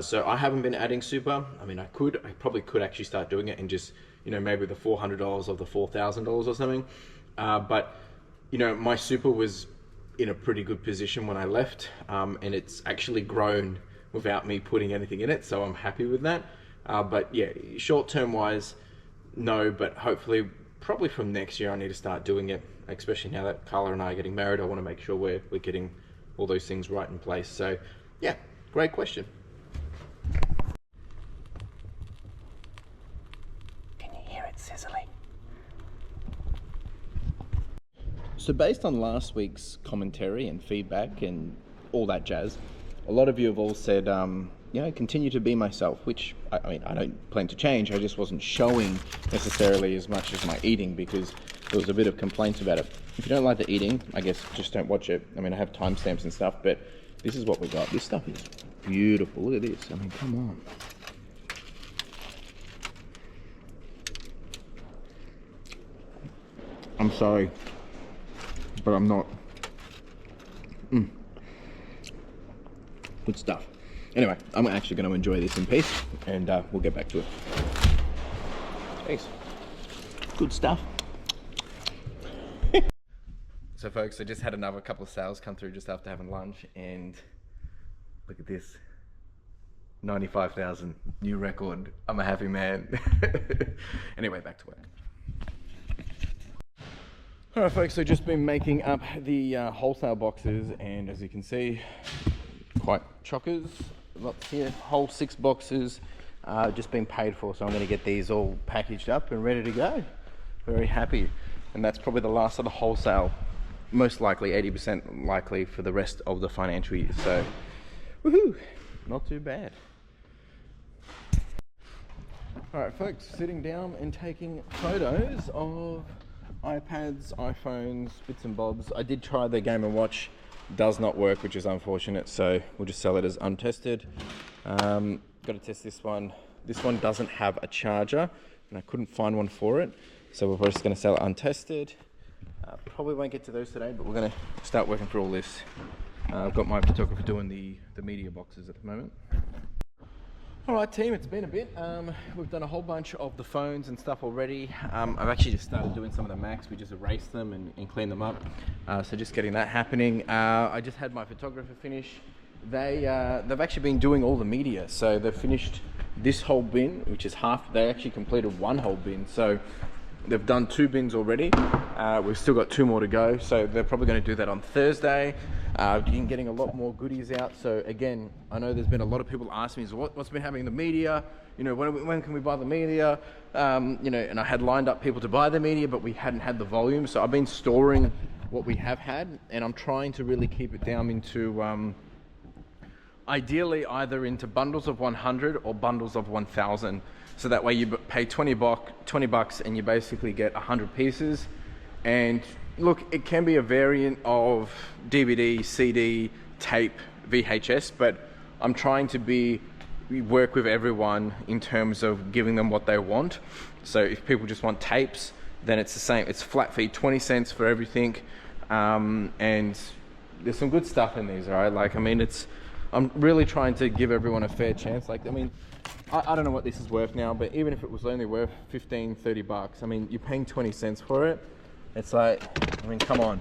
So I haven't been adding super. I mean, I probably could actually start doing it and just, you know, maybe the $400 of the $4,000 or something. But, you know, my super was in a pretty good position when I left, and it's actually grown without me putting anything in it. So I'm happy with that. But yeah, short term wise, no, but hopefully probably from next year I need to start doing it, especially now that Carla and I are getting married. I want to make sure we're getting all those things right in place. So yeah, great question. Can you hear it sizzling? So based on last week's commentary and feedback and all that jazz, a lot of you have all said, you know, continue to be myself, which I mean, I don't plan to change. I just wasn't showing necessarily as much as my eating because there was a bit of complaints about it. If you don't like the eating, I guess just don't watch it. I mean, I have timestamps and stuff, but this is what we got. This stuff is beautiful. Look at this. I mean, come on. I'm sorry, but I'm not. Good stuff. Anyway, I'm actually going to enjoy this in peace, and we'll get back to it. Thanks. Good stuff. So folks, I just had another couple of sales come through just after having lunch, and look at this. 95,000, new record. I'm a happy man. Anyway, back to work. All right, folks, so just been making up the wholesale boxes, and as you can see, quite chockers. Lots here, whole 6 boxes, just been paid for, so I'm going to get these all packaged up and ready to go. Very happy, and that's probably the last of the wholesale, most likely 80% likely for the rest of the financial year. So, woohoo! not too bad. All right, folks, sitting down and taking photos of iPads, iPhones, bits and bobs. I did try the Game & Watch, does not work, which is unfortunate, so we'll just sell it as untested. Got to test this one. This one doesn't have a charger, and I couldn't find one for it, so we're just going to sell it untested. Probably won't get to those today, but we're going to start working through all this. I've got my photographer doing the media boxes at the moment. All right, team, it's been a bit. We've done a whole bunch of the phones and stuff already. I've actually just started doing some of the Macs. We just erased them and cleaned them up. So just getting that happening. I just had my photographer finish. They've actually been doing all the media. So they've finished this whole bin, which is half. They actually completed one whole bin. So they've done 2 bins already. We've still got 2 more to go. So they're probably going to do that on Thursday. Getting a lot more goodies out. So again, I know there's been a lot of people asking me, so what's been happening in the media? You know, when can we buy the media? You know, and I had lined up people to buy the media, but we hadn't had the volume. So I've been storing what we have had, and I'm trying to really keep it down into, ideally either into bundles of 100 or bundles of 1,000. So that way you pay 20 bucks and you basically get 100 pieces. And look, it can be a variant of DVD, CD, tape, VHS, but I'm trying to work with everyone in terms of giving them what they want. So if people just want tapes, then it's the same. It's flat fee, 20 cents for everything. And there's some good stuff in these, all right? Like, I mean, I'm really trying to give everyone a fair chance. Like, I mean, I don't know what this is worth now, but even if it was only worth 15, 30 bucks, I mean, you're paying 20 cents for it. It's like, I mean, come on.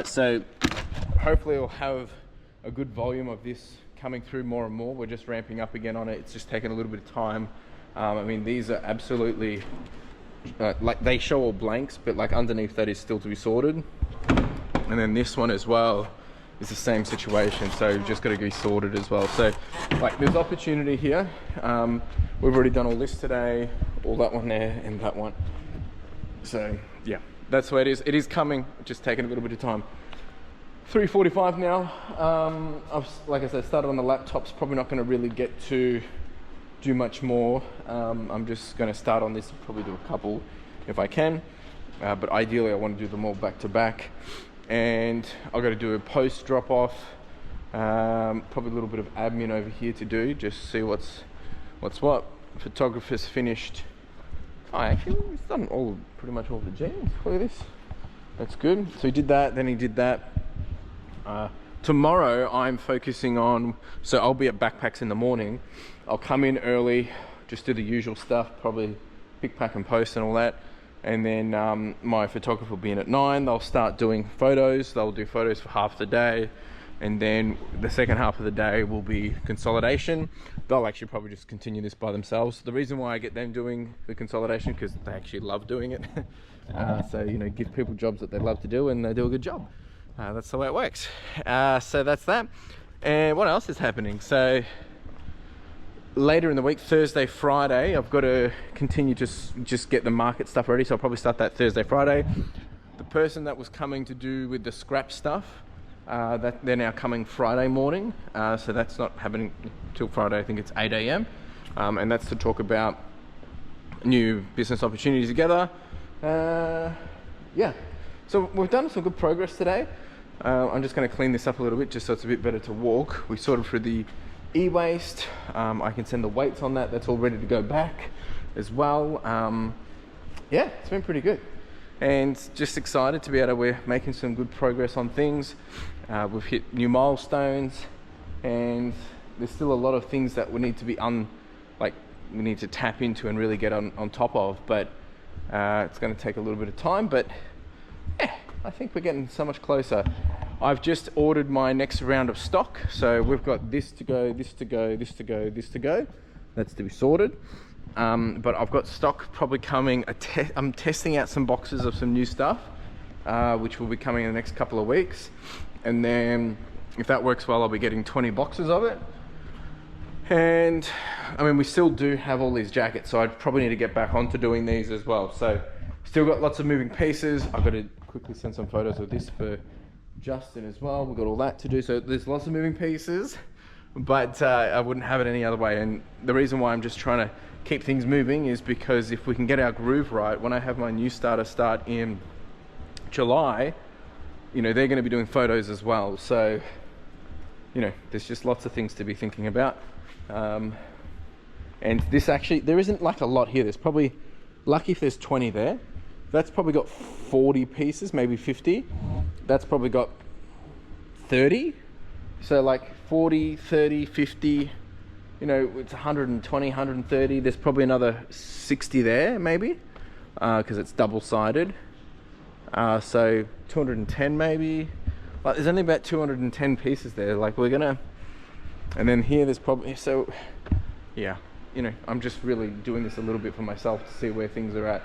So hopefully we'll have a good volume of this coming through more and more. We're just ramping up again on it. It's just taking a little bit of time. I mean, these are absolutely, like they show all blanks, but like underneath that is still to be sorted. And then this one as well is the same situation. So you've just got to be sorted as well. So like there's opportunity here. We've already done all this today, all that one there and that one. So yeah. That's the way it is. It is coming, just taking a little bit of time. 3:45 now. Like I said, started on the laptops. Probably not going to really get to do much more. I'm just going to start on this and probably do a couple if I can. But ideally, I want to do them all back to back. And I've got to do a post drop off. Probably a little bit of admin over here to do. Just see what's what. Photographer's finished. Oh, actually, he's done pretty much all the jeans. Look at this. That's good. So he did that, then he did that. Tomorrow, I'm focusing on, so I'll be at Backpacks in the morning. I'll come in early, just do the usual stuff, probably pick, pack and post and all that. And then my photographer will be in at 9. They'll start doing photos. They'll do photos for half the day. And then the second half of the day will be consolidation. They'll actually probably just continue this by themselves. The reason why I get them doing the consolidation, because they actually love doing it. So, you know, give people jobs that they love to do and they do a good job. That's the way it works. So that's that. And what else is happening? So later in the week, Thursday, Friday, I've got to continue to just get the market stuff ready. So I'll probably start that Thursday, Friday. The person that was coming to do with the scrap stuff, that they're now coming Friday morning, so that's not happening till Friday. I think it's 8 a.m. And that's to talk about new business opportunities together. Yeah, so we've done some good progress today. I'm just going to clean this up a little bit just so it's a bit better to walk. We sorted through the e-waste. I can send the weights on that. That's all ready to go back as well. Yeah, it's been pretty good. And just excited to be able to, we're making some good progress on things. We've hit new milestones, and there's still a lot of things that we need to be we need to tap into and really get on top of, but it's going to take a little bit of time, but yeah, I think we're getting so much closer. I've just ordered my next round of stock, so we've got this to go, this to go, this to go, this to go. That's to be sorted. But I've got stock probably coming. I'm testing out some boxes of some new stuff, which will be coming in the next couple of weeks. And then if that works well, I'll be getting 20 boxes of it. And I mean, we still do have all these jackets, so I'd probably need to get back onto doing these as well. So still got lots of moving pieces. I've got to quickly send some photos of this for Justin as well. We've got all that to do. So there's lots of moving pieces. but I wouldn't have it any other way. And the reason why I'm just trying to keep things moving is because if we can get our groove right, when I have my new starter start in July, you know, they're going to be doing photos as well. So, you know, there's just lots of things to be thinking about. And this actually, there isn't like a lot here. There's probably, lucky if there's 20 there. That's probably got 40 pieces, maybe 50. That's probably got 30. So like 40, 30, 50, you know, it's 120, 130. There's probably another 60 there, maybe, because it's double-sided. So 210 maybe. Like there's only about 210 pieces there. Like we're gonna, and then here there's probably, so yeah, you know, I'm just really doing this a little bit for myself to see where things are at.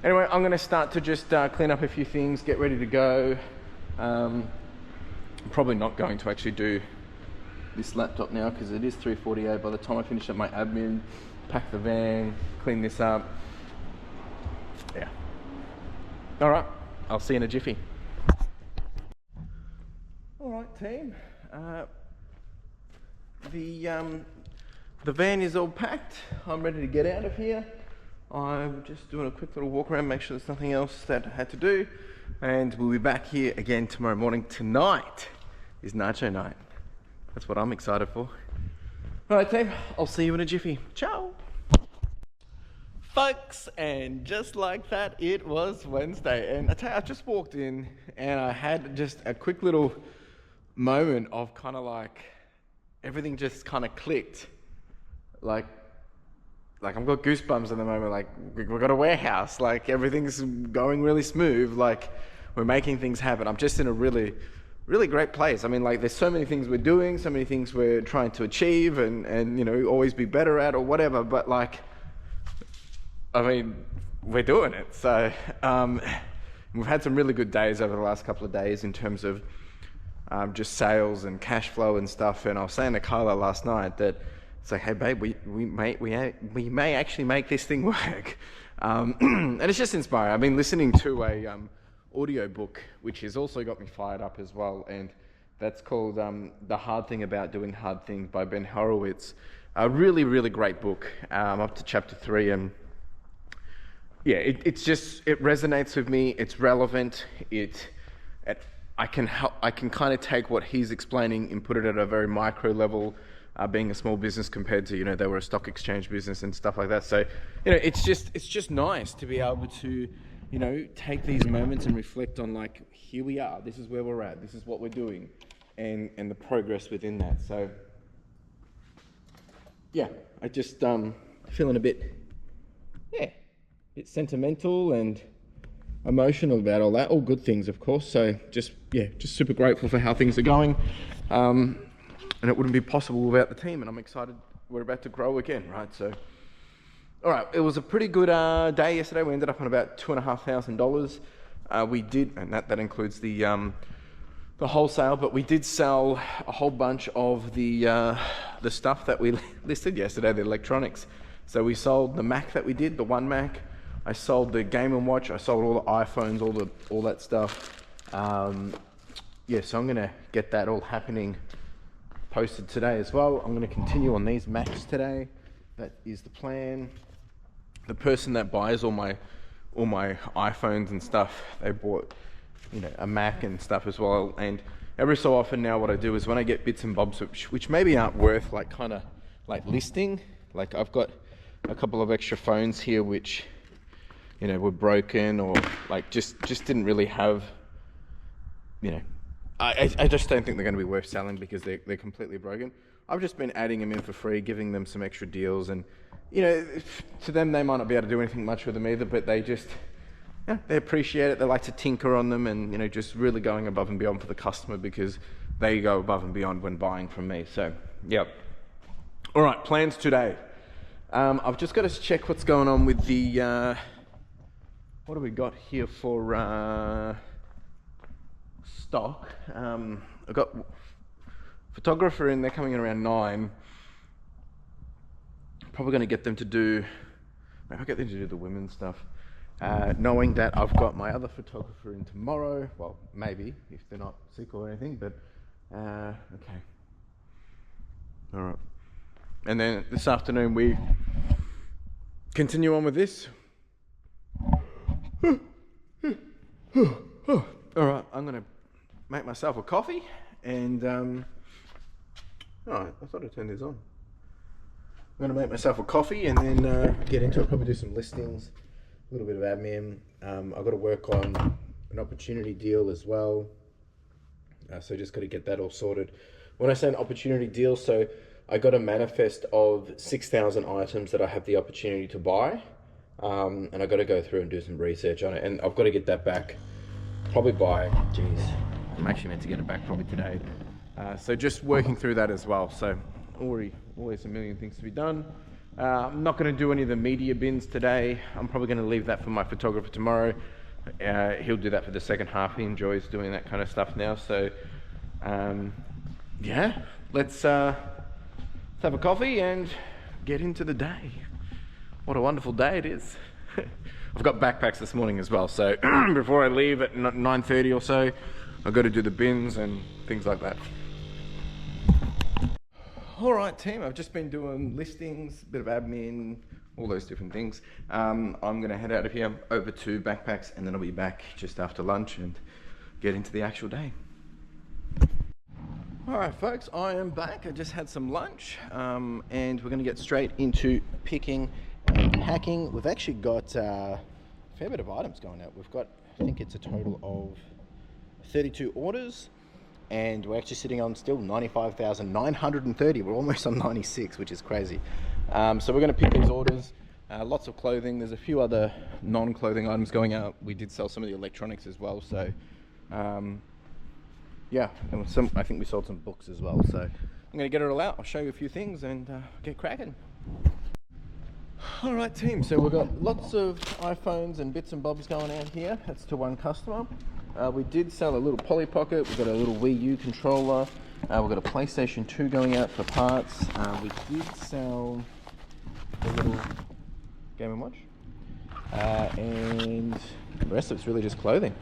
Anyway, I'm gonna start to just clean up a few things, get ready to go. I'm probably not going to actually do this laptop now because it is 3:48. By the time I finish up my admin, pack the van, clean this up, yeah. All right, I'll see you in a jiffy. All right, team. The van is all packed. I'm ready to get out of here. I'm just doing a quick little walk around, make sure there's nothing else that I had to do. And we'll be back here again tomorrow morning. Tonight is nacho night. That's what I'm excited for. All right, team. I'll see you in a jiffy. Ciao. Folks, and just like that, it was Wednesday. And I tell you, I just walked in and I had just a quick little moment of kind of like, everything just kind of clicked. Like I've got goosebumps at the moment. Like we've got a warehouse, like everything's going really smooth. Like we're making things happen. I'm just in a really great place. I mean, like there's so many things we're doing, so many things we're trying to achieve and you know, always be better at or whatever. But like, I mean, we're doing it. So we've had some really good days over the last couple of days in terms of just sales and cash flow and stuff. And I was saying to Carla last night that it's like, hey babe, we may actually make this thing work. And it's just inspiring. I've been listening to a audio book, which has also got me fired up as well. And that's called The Hard Thing About Doing Hard Things by Ben Horowitz. A really great book. I'm up to chapter 3 and yeah, it resonates with me. It's relevant. I can kind of take what he's explaining and put it at a very micro level, being a small business compared to, you know, they were a stock exchange business and stuff like that. So, you know, it's just nice to be able to, you know, take these moments and reflect on like, here we are, this is where we're at, this is what we're doing, and the progress within that. So, yeah, I just feeling a bit sentimental and emotional about all that, all good things of course. So just super grateful for how things are going, and it wouldn't be possible without the team, and I'm excited we're about to grow again, right? So all right, it was a pretty good day yesterday. We ended up on about $2,500. We did, and that includes the wholesale, but we did sell a whole bunch of the stuff that we listed yesterday, the electronics. So we sold the Mac that we did, the one Mac. I sold the Game & Watch. I sold all the iPhones, all that stuff. Yeah, so I'm gonna get that all happening, posted today as well. I'm gonna continue on these Macs today. That is the plan. The person that buys all my iPhones and stuff, they bought, you know, a Mac and stuff as well. And every so often now, what I do is when I get bits and bobs which maybe aren't worth like kind of like listing. Like I've got a couple of extra phones here which, you know, were broken or like just didn't really have, you know, I just don't think they're going to be worth selling because they're completely broken. I've just been adding them in for free, giving them some extra deals, and you know, to them they might not be able to do anything much with them either, but they just, yeah, they appreciate it. They like to tinker on them, and you know, just really going above and beyond for the customer because they go above and beyond when buying from me. So, yeah. All right, plans today. I've just got to check what's going on with the. What do we got here for stock? I've got photographer in. They're coming in around 9. Probably going to get them to do. Maybe I'll get them to do the women's stuff. Knowing that I've got my other photographer in tomorrow. Well, maybe if they're not sick or anything. But okay. All right. And then this afternoon we continue on with this. All right, I'm gonna make myself a coffee and oh, I thought I turned this on. I'm gonna make myself a coffee and then get into it. Probably do some listings, a little bit of admin. I've got to work on an opportunity deal as well. So just got to get that all sorted. When I say an opportunity deal, so I got a manifest of 6,000 items that I have the opportunity to buy. And I got to go through and do some research on it. And I've got to get that back probably by, geez, I'm actually meant to get it back probably today. So just working through that as well. So always a million things to be done. I'm not going to do any of the media bins today. I'm probably going to leave that for my photographer tomorrow. He'll do that for the second half. He enjoys doing that kind of stuff now. So yeah, let's have a coffee and get into the day. What a wonderful day it is. I've got backpacks this morning as well, so before I leave at 9:30 or so, I've got to do the bins and things like that. All right, team, I've just been doing listings, a bit of admin, all those different things. I'm going to head out of here over to backpacks, and then I'll be back just after lunch and get into the actual day. All right, folks, I am back. I just had some lunch, and we're going to get straight into picking and packing. We've actually got a fair bit of items going out. We've got, I think it's a total of 32 orders, and we're actually sitting on still 95,930. We're almost on 96, which is crazy. So we're going to pick these orders. Lots of clothing. There's a few other non-clothing items going out. We did sell some of the electronics as well. So yeah, and I think we sold some books as well. So I'm going to get it all out. I'll show you a few things and get cracking. All right, team, so we've got lots of iPhones and bits and bobs going out here. That's to one customer. We did sell a little Polly Pocket. We've got a little Wii U controller. We've got a PlayStation 2 going out for parts. We did sell a little Game & Watch. And the rest of it's really just clothing.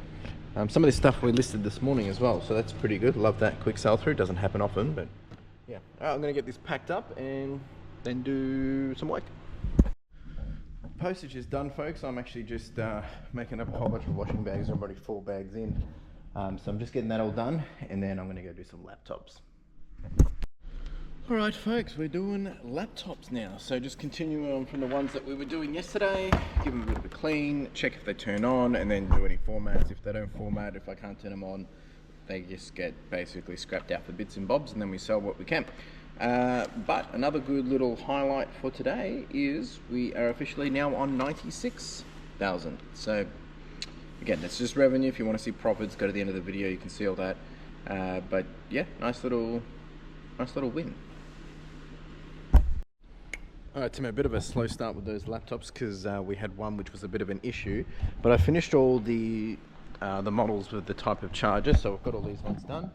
Some of this stuff we listed this morning as well, so that's pretty good. Love that quick sell-through. Doesn't happen often, but yeah. All right, I'm going to get this packed up and then do some work. Postage is done, folks. I'm actually just making up a whole bunch of washing bags. I'm already 4 bags in. So I'm just getting that all done, and then I'm going to go do some laptops. All right, folks, we're doing laptops now. So just continuing on from the ones that we were doing yesterday, give them a bit of a clean, check if they turn on, and then do any formats. If they don't format, if I can't turn them on, they just get basically scrapped out for bits and bobs, and then we sell what we can. But another good little highlight for today is we are officially now on 96,000. So again, that's just revenue. If you want to see profits, go to the end of the video, you can see all that. But yeah, nice little win. Alright, Tim, a bit of a slow start with those laptops because we had one which was a bit of an issue, but I finished all the models with the type of charger, so I've got all these ones done.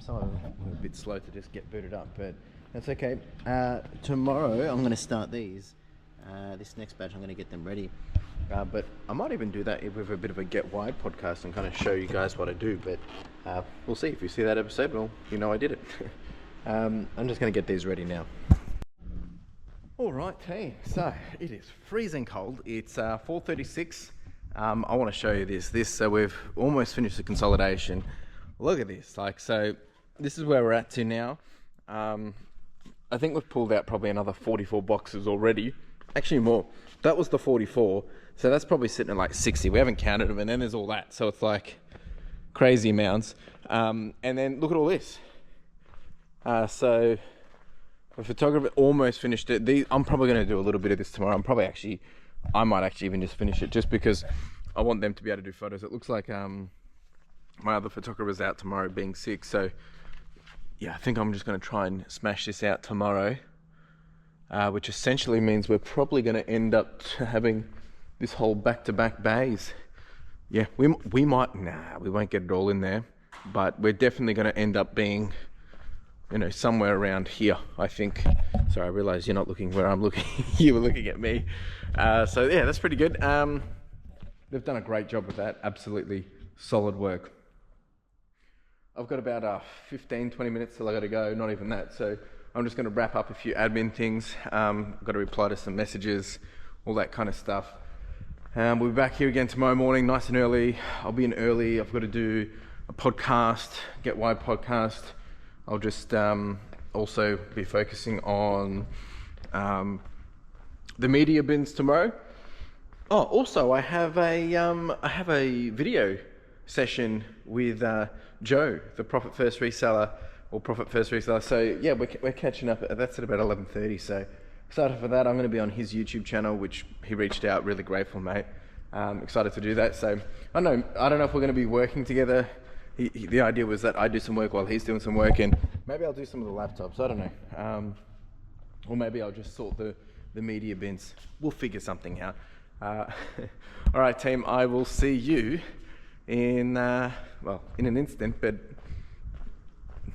Some of them were a bit slow to just get booted up, but that's okay. Tomorrow I'm going to start these. This next batch I'm going to get them ready. But I might even do that with a bit of a Get Wide podcast and kind of show you guys what I do, but we'll see. If you see that episode, well, you know I did it. I'm just going to get these ready now. All right, team. So it is freezing cold. It's 4:36. I want to show you this. So we've almost finished the consolidation. Look at this. So this is where we're at to now. I think we've pulled out probably another 44 boxes already. Actually more. That was the 44. So that's probably sitting at like 60. We haven't counted them, and then there's all that. So it's like crazy amounts. And then look at all this. So the photographer almost finished it. I'm probably going to do a little bit of this tomorrow. I might actually even just finish it just because I want them to be able to do photos. It looks like my other photographer's out tomorrow being sick. So yeah, I think I'm just going to try and smash this out tomorrow, which essentially means we're probably going to end up having this whole back-to-back bays. Yeah, we might, we won't get it all in there, but we're definitely going to end up being, somewhere around here, I think. Sorry, I realize you're not looking where I'm looking. You were looking at me. So yeah, that's pretty good. They've done a great job with that. Absolutely solid work. I've got about 15-20 minutes till I got to go, not even that. So I'm just going to wrap up a few admin things. I've got to reply to some messages, all that kind of stuff. We'll be back here again tomorrow morning, nice and early. I'll be in early. I've got to do a podcast, Get Wide podcast. I'll just also be focusing on the media bins tomorrow. Oh, also I have a video session with Joe, the Profit First Reseller, or Profit First Reseller. So yeah, we're catching up. That's at about 11:30. So excited for that. I'm going to be on his YouTube channel, which he reached out. Really grateful, mate. Excited to do that. So I don't know if we're going to be working together. The idea was that I do some work while he's doing some work, and maybe I'll do some of the laptops. I don't know. Or maybe I'll just sort the media bins. We'll figure something out. All right, team. I will see you in an instant, but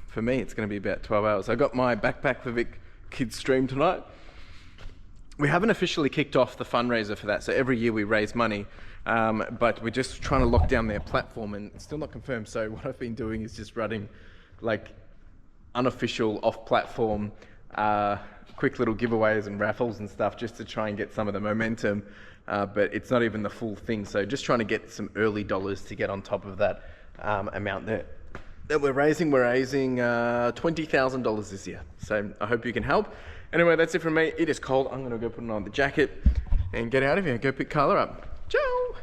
for me it's going to be about 12 hours. I got my Backpack for Vic kids stream tonight. We haven't officially kicked off the fundraiser for that, so every year we raise money, but we're just trying to lock down their platform, and it's still not confirmed. So what I've been doing is just running like unofficial off-platform quick little giveaways and raffles and stuff, just to try and get some of the momentum, but it's not even the full thing. So just trying to get some early dollars to get on top of that amount that we're raising. We're raising $20,000 this year, so I hope you can help. Anyway, that's it from me. It is cold. I'm gonna go put on the jacket and get out of here. Go pick Carla up. Ciao.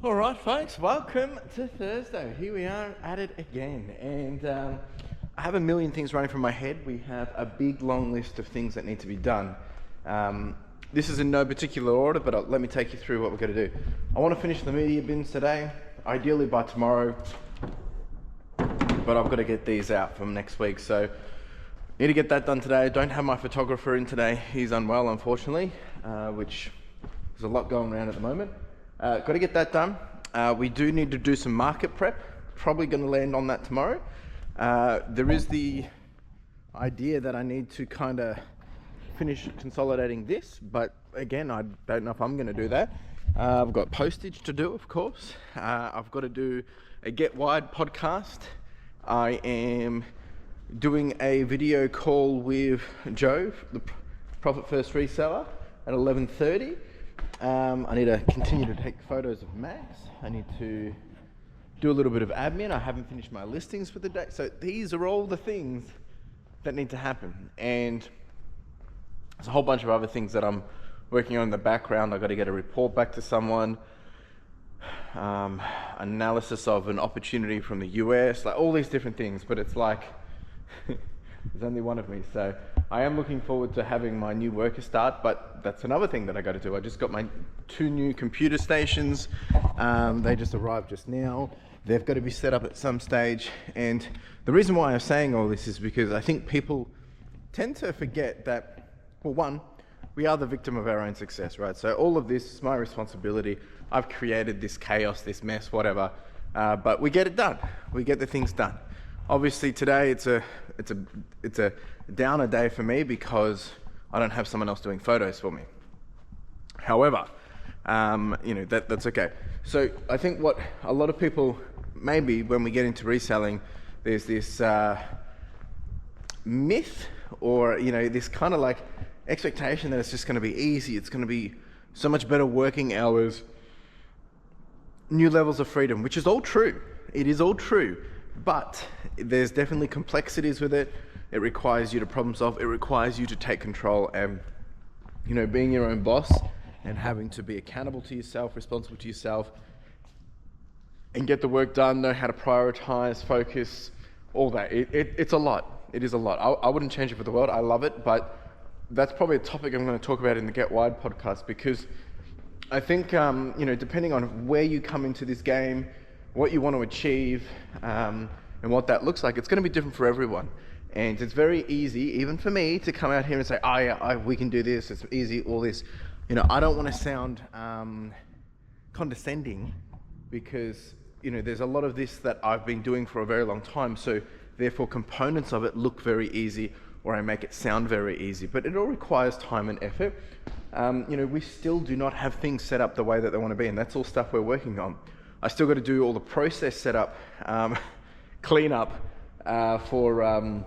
All right, folks, welcome to Thursday. Here we are at it again, and I have a million things running from my head. We have a big long list of things that need to be done. This is in no particular order, but let me take you through what we're going to do. I want to finish the media bins today, ideally by tomorrow, but I've got to get these out from next week. So need to get that done today. I don't have my photographer in today. He's unwell, unfortunately, which there's a lot going around at the moment. Got to get that done. We do need to do some market prep. Probably going to land on that tomorrow. There is the idea that I need to kind of finish consolidating this, but again, I don't know if I'm going to do that. I've got postage to do, of course. I've got to do a Get Wide podcast. I am doing a video call with Joe, the Profit First Reseller, at 11:30. I need to continue to take photos of Max. I need to do a little bit of admin. I haven't finished my listings for the day. So these are all the things that need to happen. And there's a whole bunch of other things that I'm working on in the background. I've got to get a report back to someone, analysis of an opportunity from the US, like all these different things, but it's like, there's only one of me. So I am looking forward to having my new worker start, but that's another thing that I got to do. I just got my 2 new computer stations. They just arrived just now. They've got to be set up at some stage. And the reason why I'm saying all this is because I think people tend to forget that, well, one, we are the victim of our own success, right? So all of this is my responsibility. I've created this chaos, this mess, whatever, but we get it done. We get the things done. Obviously today it's a downer day for me because I don't have someone else doing photos for me. However, that's okay. So I think what a lot of people, maybe when we get into reselling, there's this myth or this kind of like expectation that it's just going to be easy. It's going to be so much better working hours, new levels of freedom, which is all true. It is all true, but there's definitely complexities with it. It requires you to problem solve. It requires you to take control and, being your own boss and having to be accountable to yourself, responsible to yourself, and get the work done, know how to prioritize, focus, all that. It's a lot. It is a lot. I wouldn't change it for the world. I love it, but that's probably a topic I'm going to talk about in the Get Wide podcast, because I think, depending on where you come into this game, what you want to achieve, and what that looks like, it's going to be different for everyone. And it's very easy, even for me, to come out here and say, oh yeah, we can do this, it's easy, all this. I don't want to sound condescending, because there's a lot of this that I've been doing for a very long time, so therefore components of it look very easy, or I make it sound very easy, but it all requires time and effort. We still do not have things set up the way that they want to be, and that's all stuff we're working on. I still got to do all the process setup, clean up for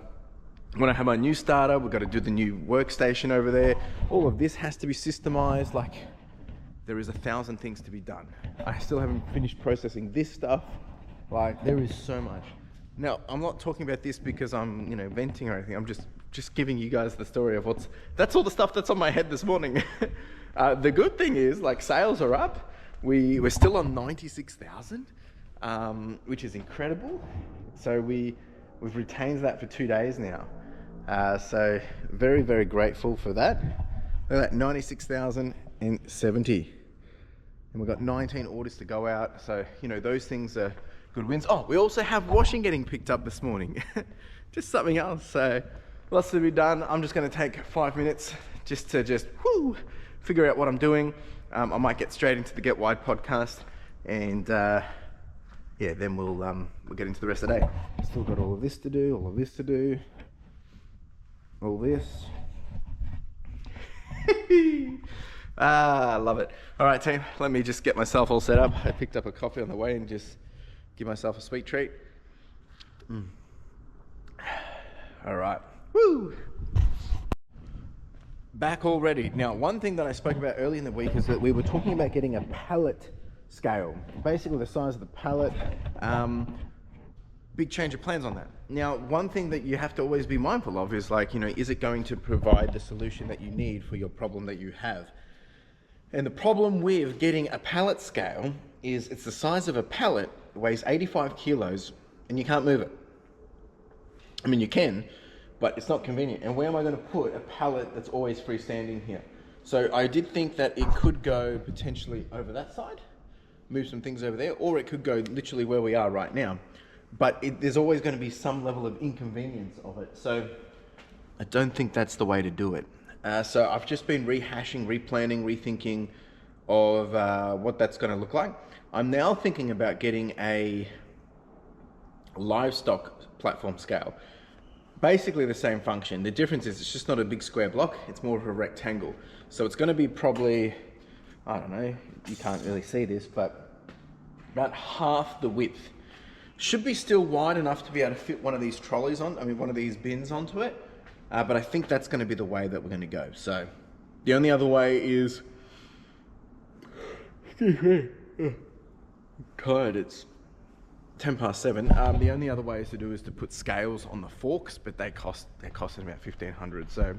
when I have my new starter, we've got to do the new workstation over there. All of this has to be systemized. Like, there is 1,000 things to be done. I still haven't finished processing this stuff. Like, there is so much. Now, I'm not talking about this because I'm, venting or anything. I'm just giving you guys the story of that's all the stuff that's on my head this morning. The good thing is, like, sales are up. We're still on 96,000, which is incredible. So we've retained that for 2 days now. So very, very grateful for that. Look at that, 96,070. And we've got 19 orders to go out. So, those things are good wins. Oh, we also have washing getting picked up this morning. Just something else. So lots to be done. I'm just going to take 5 minutes just to figure out what I'm doing. I might get straight into the Get Wide podcast, and then we'll get into the rest of the day. Still got all of this to do, all of this to do, all this. I love it. All right, team, let me just get myself all set up. I picked up a coffee on the way and just give myself a sweet treat. All right. Woo! Back already. Now, one thing that I spoke about earlier in the week is that we were talking about getting a pallet scale, basically the size of the pallet. Big change of plans on that. Now, one thing that you have to always be mindful of is, like, is it going to provide the solution that you need for your problem that you have? And the problem with getting a pallet scale is it's the size of a pallet, it weighs 85 kilos, and you can't move it. I mean, you can, but it's not convenient. And where am I going to put a pallet that's always freestanding here? So I did think that it could go potentially over that side, move some things over there, or it could go literally where we are right now. But there's always going to be some level of inconvenience of it. So I don't think that's the way to do it. So I've just been rehashing, replanning, rethinking of what that's going to look like. I'm now thinking about getting a livestock platform scale. Basically the same function. The difference is it's just not a big square block, it's more of a rectangle. So it's going to be probably, I don't know, you can't really see this, but about half the width. Should be still wide enough to be able to fit one of these trolleys on, one of these bins onto it. But I think that's going to be the way that we're going to go. So the only other way is, tired, it's 7:10. The only other way is to put scales on the forks, but they're costing about $1,500. So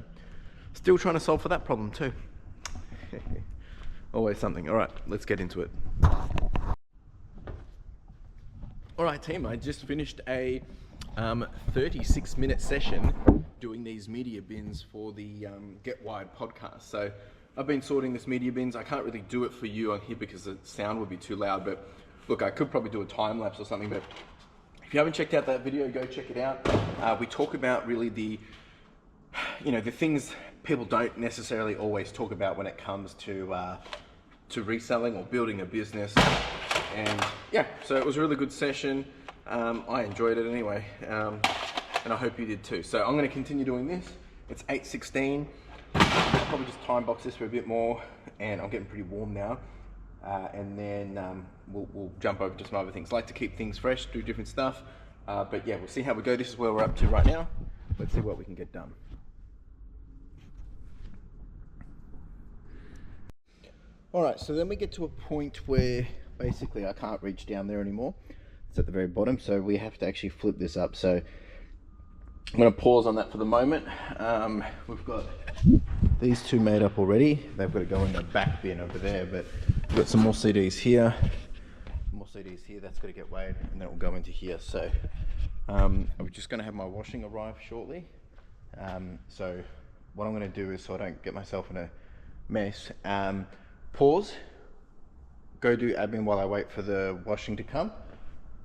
still trying to solve for that problem too. Always something. All right, let's get into it. All right, team, I just finished a 36-minute session doing these media bins for the Get Wide podcast. So I've been sorting this media bins. I can't really do it for you on here because the sound would be too loud, but look, I could probably do a time lapse or something, but if you haven't checked out that video, go check it out. We talk about really the things people don't necessarily always talk about when it comes to reselling or building a business. And yeah, so it was a really good session. I enjoyed it anyway, and I hope you did too. So I'm going to continue doing this. It's 8:16. I'll probably just time box this for a bit more, and I'm getting pretty warm now. And then we'll jump over to some other things. I like to keep things fresh, do different stuff. But yeah, we'll see how we go. This is where we're up to right now. Let's see what we can get done. All right, so then we get to a point where basically I can't reach down there anymore. It's at the very bottom, so we have to actually flip this up. So I'm going to pause on that for the moment. We've got these two made up already. They've got to go in the back bin over there, but we've got some more CDs here. More CDs here, that's got to get weighed, and then it will go into here. So I'm just going to have my washing arrive shortly. So what I'm going to do is, so I don't get myself in a mess, pause, go do admin while I wait for the washing to come,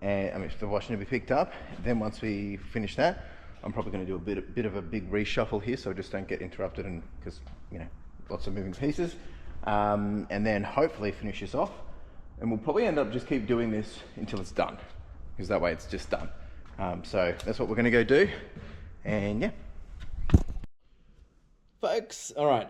and for the washing to be picked up. Then once we finish that, I'm probably going to do a bit of a big reshuffle here, so I just don't get interrupted, and because lots of moving pieces, and then hopefully finish this off, and we'll probably end up just keep doing this until it's done, because that way it's just done. So that's what we're going to go do, and yeah. Folks, all right,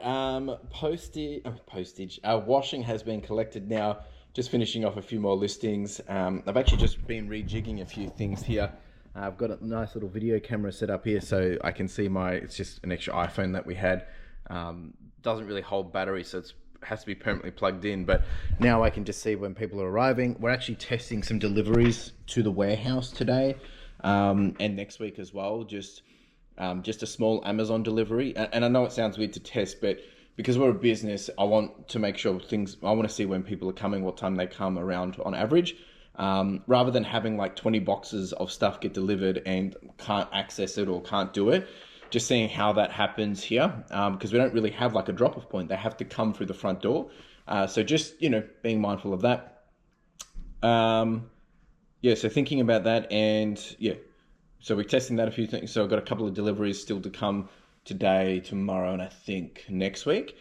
postage, washing has been collected now, just finishing off a few more listings. I've actually just been rejigging a few things here. I've got a nice little video camera set up here so I can see it's just an extra iPhone that we had. Doesn't really hold battery, so it has to be permanently plugged in, but now I can just see when people are arriving. We're actually testing some deliveries to the warehouse today, and next week as well, just a small Amazon delivery. And I know it sounds weird to test, but because we're a business, I want to make sure I want to see when people are coming, what time they come around on average. Rather than having like 20 boxes of stuff get delivered and can't access it or can't do it, just seeing how that happens here, because we don't really have like a drop-off point. They have to come through the front door. So just, being mindful of that. So thinking about that, and so we're testing that a few things. So I've got a couple of deliveries still to come today, tomorrow, and I think next week.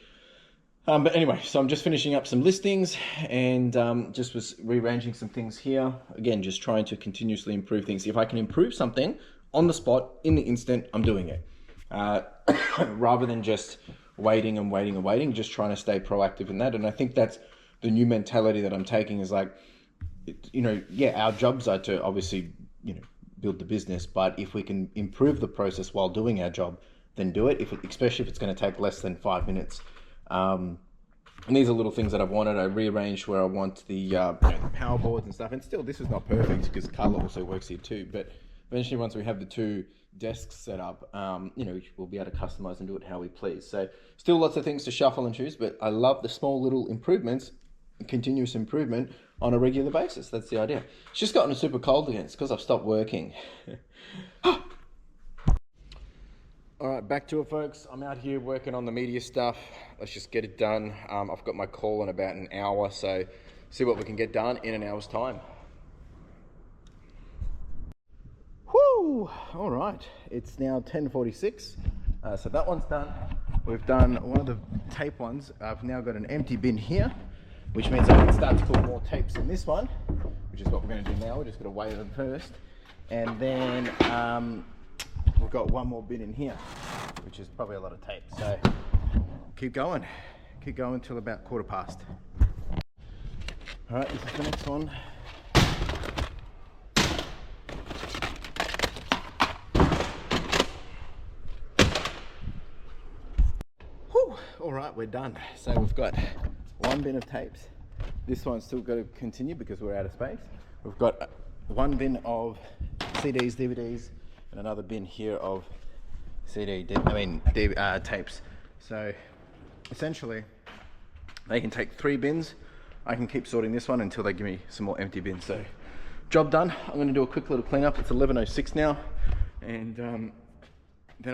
But anyway, so I'm just finishing up some listings and just was rearranging some things here. Again, just trying to continuously improve things. If I can improve something on the spot, in the instant, I'm doing it. Rather than just waiting, just trying to stay proactive in that. And I think that's the new mentality that I'm taking is like, our jobs are to obviously, build the business, but if we can improve the process while doing our job, then do it, especially if it's going to take less than 5 minutes. And these are little things that I've wanted. I rearranged where I want the power boards and stuff. And still, this is not perfect because color also works here too. But eventually, once we have the 2 desks set up, we'll be able to customize and do it how we please. So still lots of things to shuffle and choose, but I love the small little improvements, continuous improvement on a regular basis. That's the idea. It's just gotten super cold again. It's because I've stopped working. All right, back to it, folks. I'm out here working on the media stuff. Let's just get it done. I've got my call in about an hour, so see what we can get done in an hour's time. Whoo! All right, it's now 10:46, so that one's done. We've done one of the tape ones. I've now got an empty bin here, which means I can start to put more tapes in this one, which is what we're going to do now. We're just going to weigh them first, and then we've got one more bin in here, which is probably a lot of tape. So keep going till about 1:15. All right, this is the next one. Whew. All right, we're done. So we've got one bin of tapes. This one's still got to continue because we're out of space. We've got one bin of CDs, DVDs, and another bin here of tapes. So essentially, they can take 3 bins. I can keep sorting this one until they give me some more empty bins. So job done. I'm going to do a quick little cleanup. It's 11:06 now, and then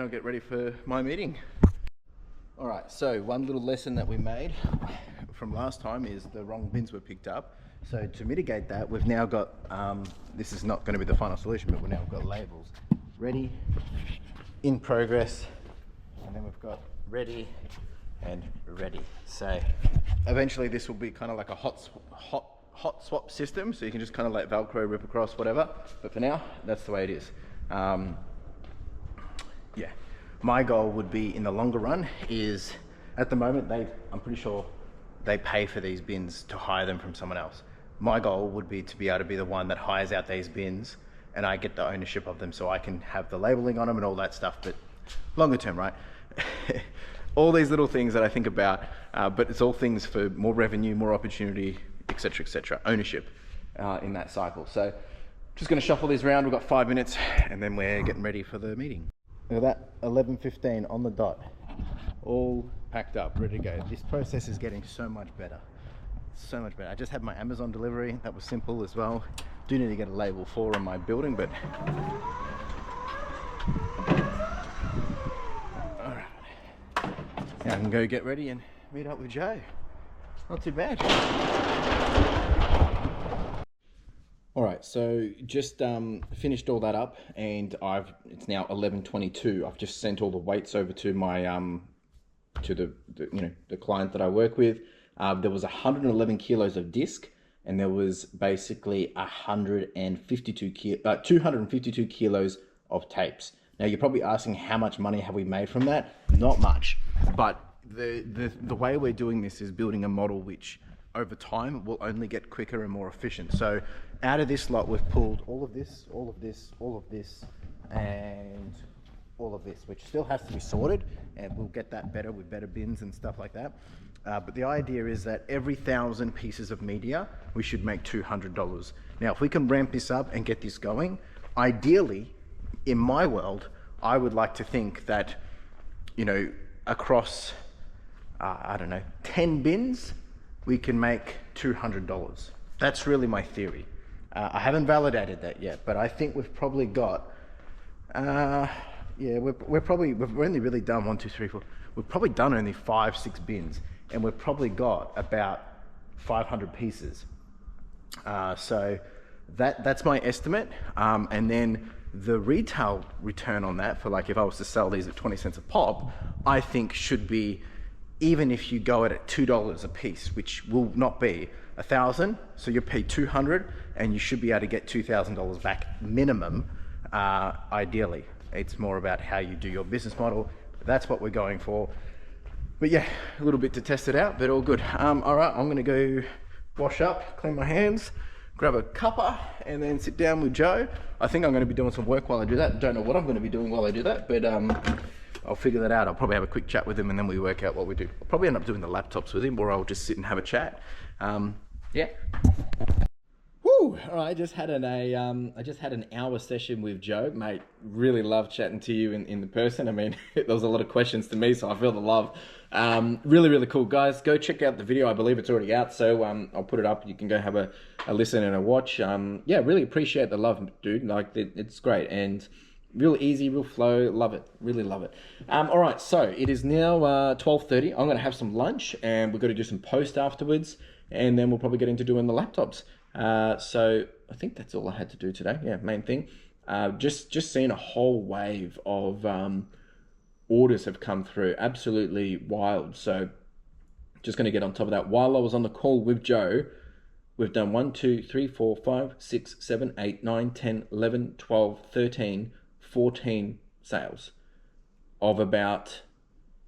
I'll get ready for my meeting. All right, so one little lesson that we made from last time is the wrong bins were picked up. So to mitigate that, we've now got, this is not going to be the final solution, but we've now got labels. Ready, in progress, and then we've got ready and ready. So eventually this will be kind of like a hot swap system, so you can just kind of like Velcro, rip across, whatever. But for now, that's the way it is. My goal would be in the longer run is, at the moment, I'm pretty sure they pay for these bins to hire them from someone else. My goal would be to be able to be the one that hires out these bins and I get the ownership of them so I can have the labeling on them and all that stuff, but longer term, right? All these little things that I think about, but it's all things for more revenue, more opportunity, etc., ownership in that cycle. So just gonna shuffle these around. We've got 5 minutes and then we're getting ready for the meeting. Look at that, 11:15 on the dot, all packed up, ready to go. This process is getting so much better. So much better. I just had my Amazon delivery. That was simple as well. Do need to get a label 4 on my building, but all right. Now I can go get ready and meet up with Joe. Not too bad. All right, so just finished all that up, and it's now 11:22. I've just sent all the weights over to my to the client that I work with. There was 111 kilos of disc, and there was basically 252 kilos of tapes. Now you're probably asking, how much money have we made from that? Not much, but the way we're doing this is building a model which over time will only get quicker and more efficient. So out of this lot, we've pulled all of this, all of this, all of this, and all of this, which still has to be sorted, and we'll get that better with better bins and stuff like that. But the idea is that every 1,000 pieces of media, we should make $200. Now, if we can ramp this up and get this going, ideally, in my world, I would like to think that, you know, across, I don't know, 10 bins, we can make $200. That's really my theory. I haven't validated that yet, but I think we've probably got, yeah, we've only really done 1, 2, 3, 4. We've probably done only 5, 6 bins, and we've probably got about 500 pieces. So that's my estimate. And then the retail return on that, for like if I was to sell these at 20 cents a pop, I think should be, even if you go at $2 a piece, which will not be 1,000, so you pay 200, and you should be able to get $2,000 back minimum. Ideally, it's more about how you do your business model. That's what we're going for. But yeah, a little bit to test it out, but all good. All right, I'm gonna go wash up, clean my hands, grab a cuppa, and then sit down with Joe. I think I'm gonna be doing some work while I do that. Don't know what I'm gonna be doing while I do that, but I'll figure that out. I'll probably have a quick chat with him, and then we work out what we do. I'll probably end up doing the laptops with him, or I'll just sit and have a chat. Yeah. Woo! All right, I just had an hour session with Joe, mate. Really loved chatting to you in the person. I mean, there was a lot of questions to me, so I feel the love. Really, really cool, guys. Go check out the video. I believe it's already out, so I'll put it up. You can go have a listen and a watch. Yeah, really appreciate the love, dude. Like, it's great, and real easy, real flow. Love it. Really love it. All right, so it is now 12:30. I'm gonna have some lunch, and we've got to do some post afterwards, and then we'll probably get into doing the laptops. So I think that's all I had to do today. Yeah, main thing. Just seeing a whole wave of orders have come through. Absolutely wild. So just going to get on top of that. While I was on the call with Joe, we've done 1, 2, 3, 4, 5, 6, 7, 8, 9, 10, 11, 12, 13, 14 sales of about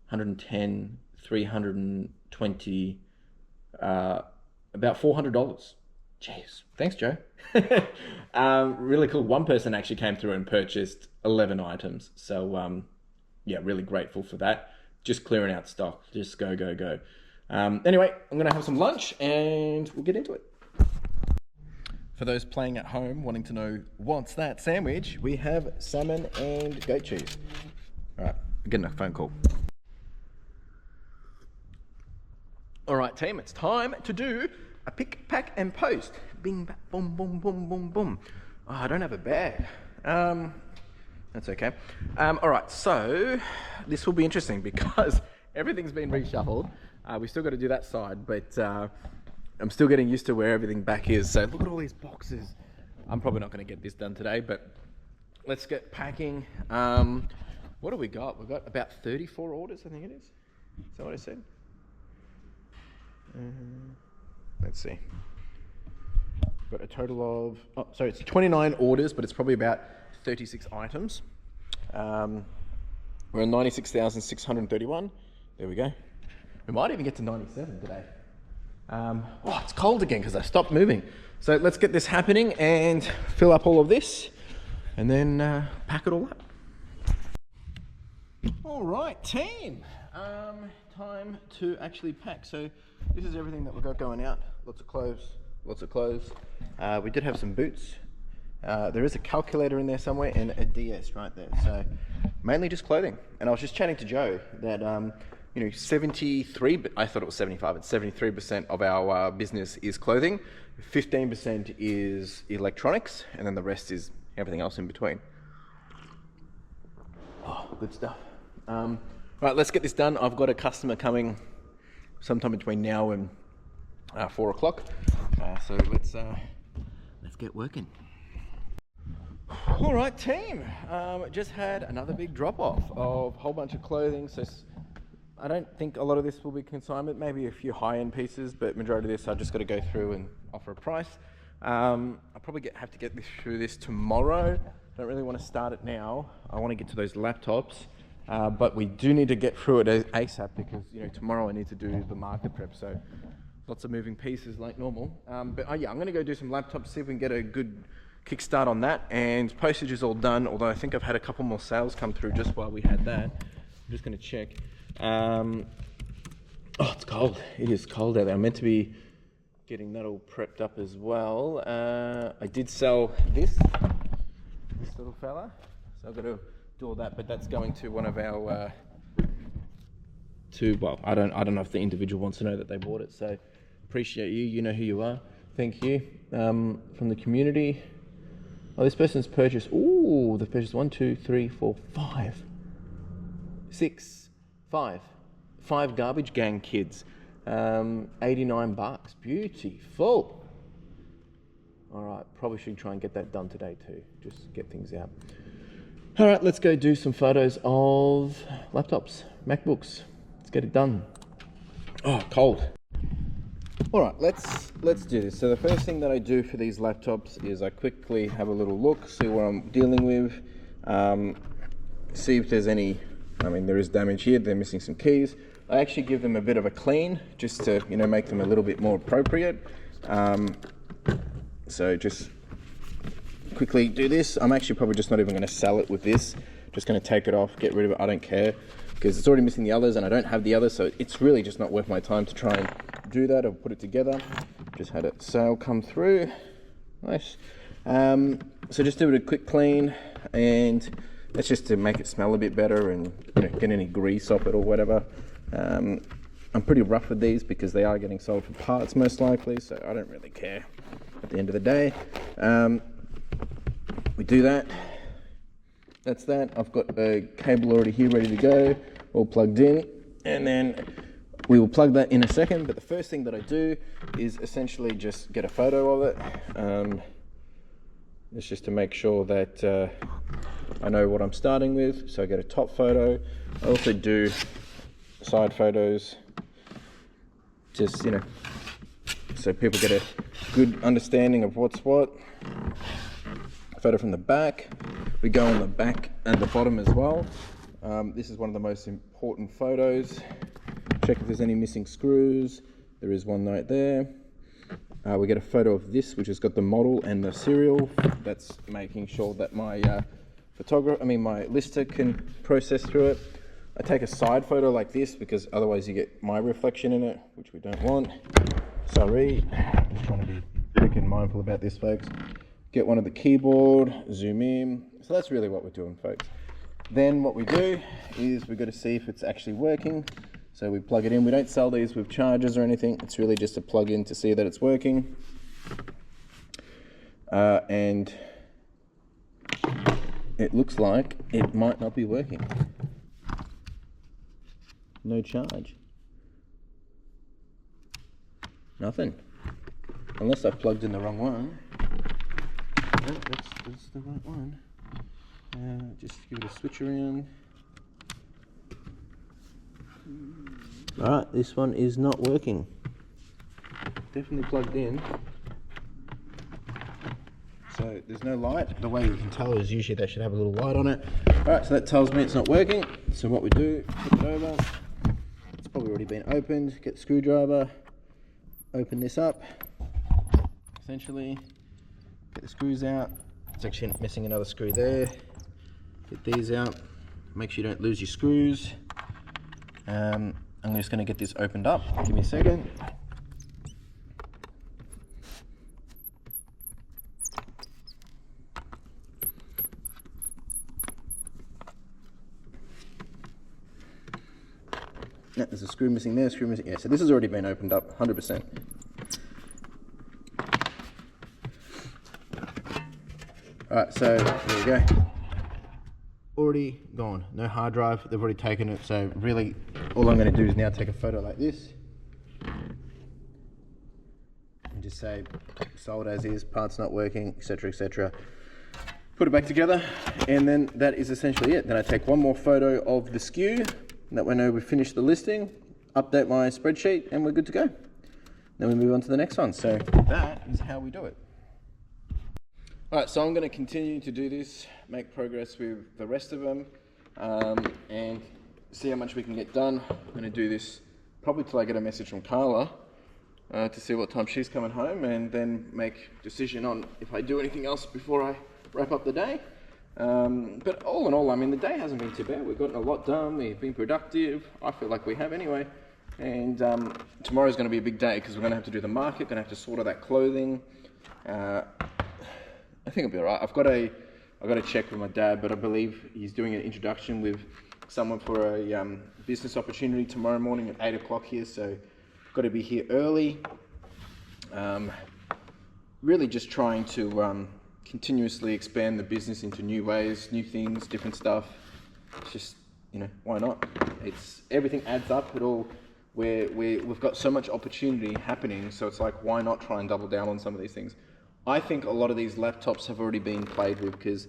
110, 320, about $400. Jeez, thanks, Joe. Really cool. One person actually came through and purchased 11 items. So, yeah, really grateful for that. Just clearing out stock. Just go, go, go. Anyway, I'm going to have some lunch and we'll get into it. For those playing at home wanting to know what's that sandwich, we have salmon and goat cheese. All right, I'm getting a phone call. All right, team, it's time to do a pick, pack, and post. Bing, bang, boom, boom, boom, boom, boom. Oh, I don't have a bag. That's okay. All right, so this will be interesting because everything's been reshuffled. We still got to do that side, but I'm still getting used to where everything back is. So look at all these boxes. I'm probably not going to get this done today, but let's get packing. What do we got? We've got about 34 orders, I think it is. Is that what I said? Let's see. Got a total of, so it's 29 orders, but it's probably about 36 items. We're on 96,631. There we go. We might even get to 97 today. Oh, it's cold again because I stopped moving. So let's get this happening and fill up all of this and then pack it all up. All right, team. Time to actually pack. So this is everything that we've got going out. Lots of clothes, lots of clothes. We did have some boots. There is a calculator in there somewhere and a DS right there. So mainly just clothing. And I was just chatting to Joe that, you know, 73, but I thought it was 75, but 73% of our business is clothing. 15% is electronics, and then the rest is everything else in between. Oh, good stuff. Right, let's get this done. I've got a customer coming sometime between now and 4 o'clock. So let's get working. All right, team. Just had another big drop off of a whole bunch of clothing. So I don't think a lot of this will be consignment, maybe a few high-end pieces, but majority of this I just got to go through and offer a price. I'll probably have to get through this tomorrow. Don't really want to start it now. I want to get to those laptops. But we do need to get through it ASAP because, you know, tomorrow I need to do the market prep. So as lots of moving pieces like normal. But yeah, I'm gonna go do some laptops, see if we can get a good kickstart on that. And postage is all done, although I think I've had a couple more sales come through just while we had that. I'm just gonna check. Oh, it's cold. It is cold out there. I'm meant to be getting that all prepped up as well. I did sell this little fella, so I've got to do all that, but that's going to one of our well, I don't know if the individual wants to know that they bought it, so appreciate you. You know who you are. Thank you. From the community. Oh, this person's purchased. Ooh, they've purchased 1, 2, 3, 4, 5, 6, 5 garbage gang kids. $89. Beautiful. All right, probably should try and get that done today too. Just get things out. All right, let's go do some photos of laptops, MacBooks. Let's get it done. Oh, cold. All right, let's do this. So the first thing that I do for these laptops is I quickly have a little look, see what I'm dealing with, see if there's any, I mean, there is damage here. They're missing some keys. I actually give them a bit of a clean just to, you know, make them a little bit more appropriate. So just quickly do this. I'm actually probably just not even going to sell it with this. Just going to take it off, get rid of it. I don't care because it's already missing the others and I don't have the others. So it's really just not worth my time to try and do that or put it together. Just had a sale come through. Nice. So just do it a quick clean, and that's just to make it smell a bit better and, you know, get any grease off it or whatever. I'm pretty rough with these because they are getting sold for parts most likely, so I don't really care at the end of the day. We do that. That's that. I've got a cable already here ready to go, all plugged in, and then we will plug that in a second. But the first thing that I do is essentially just get a photo of it. It's just to make sure that I know what I'm starting with. So I get a top photo. I also do side photos, just, you know, so people get a good understanding of what's what. Photo from the back. We go on the back and the bottom as well. This is one of the most important photos. Check if there's any missing screws. There is one right there. We get a photo of this, which has got the model and the serial. That's making sure that my my lister can process through it. I take a side photo like this because otherwise you get my reflection in it, which we don't want. Sorry, I'm just trying to be freaking mindful about this, folks. Get one of the keyboard, zoom in. So that's really what we're doing, folks. Then what we do is we've got to see if it's actually working. So we plug it in. We don't sell these with chargers or anything. It's really just a plug in to see that it's working. And it looks like it might not be working. No charge. Nothing. Unless I plugged in the wrong one. No, that's the right one. Just give it a switch around. Alright, this one is not working. Definitely plugged in. So there's no light. The way you can tell is usually they should have a little light on it. Alright, so that tells me it's not working. So what we do, flip it over. It's probably already been opened. Get the screwdriver. Open this up. Essentially, get the screws out. It's actually missing another screw there. Get these out. Make sure you don't lose your screws. I'm just going to get this opened up. Give me a second. No, there's a screw missing there, screw missing. Yeah, so this has already been opened up, 100%. Alright, so there we go. Already gone. No hard drive. They've already taken it. So really, all I'm going to do is now take a photo like this and just say sold as is, parts not working, etc., etc. Put it back together, and then that is essentially it. Then I take one more photo of the SKU. That way I know we've finished the listing. Update my spreadsheet, and we're good to go. Then we move on to the next one. So that is how we do it. Alright, so I'm going to continue to do this, make progress with the rest of them, and see how much we can get done. I'm going to do this probably till I get a message from Carla, to see what time she's coming home, and then make a decision on if I do anything else before I wrap up the day. But all in all, I mean, the day hasn't been too bad. We've gotten a lot done. We've been productive. I feel like we have anyway. And tomorrow's going to be a big day because we're going to have to do the market, going to have to sort all that clothing. I think it'll be all right. I've got to check with my dad, but I believe he's doing an introduction with someone for a business opportunity tomorrow morning at 8 o'clock here. So got to be here early. Really just trying to continuously expand the business into new ways, new things, different stuff. It's just, you know, why not? It's everything adds up. It all we've got so much opportunity happening, so it's like, why not try and double down on some of these things? I think a lot of these laptops have already been played with because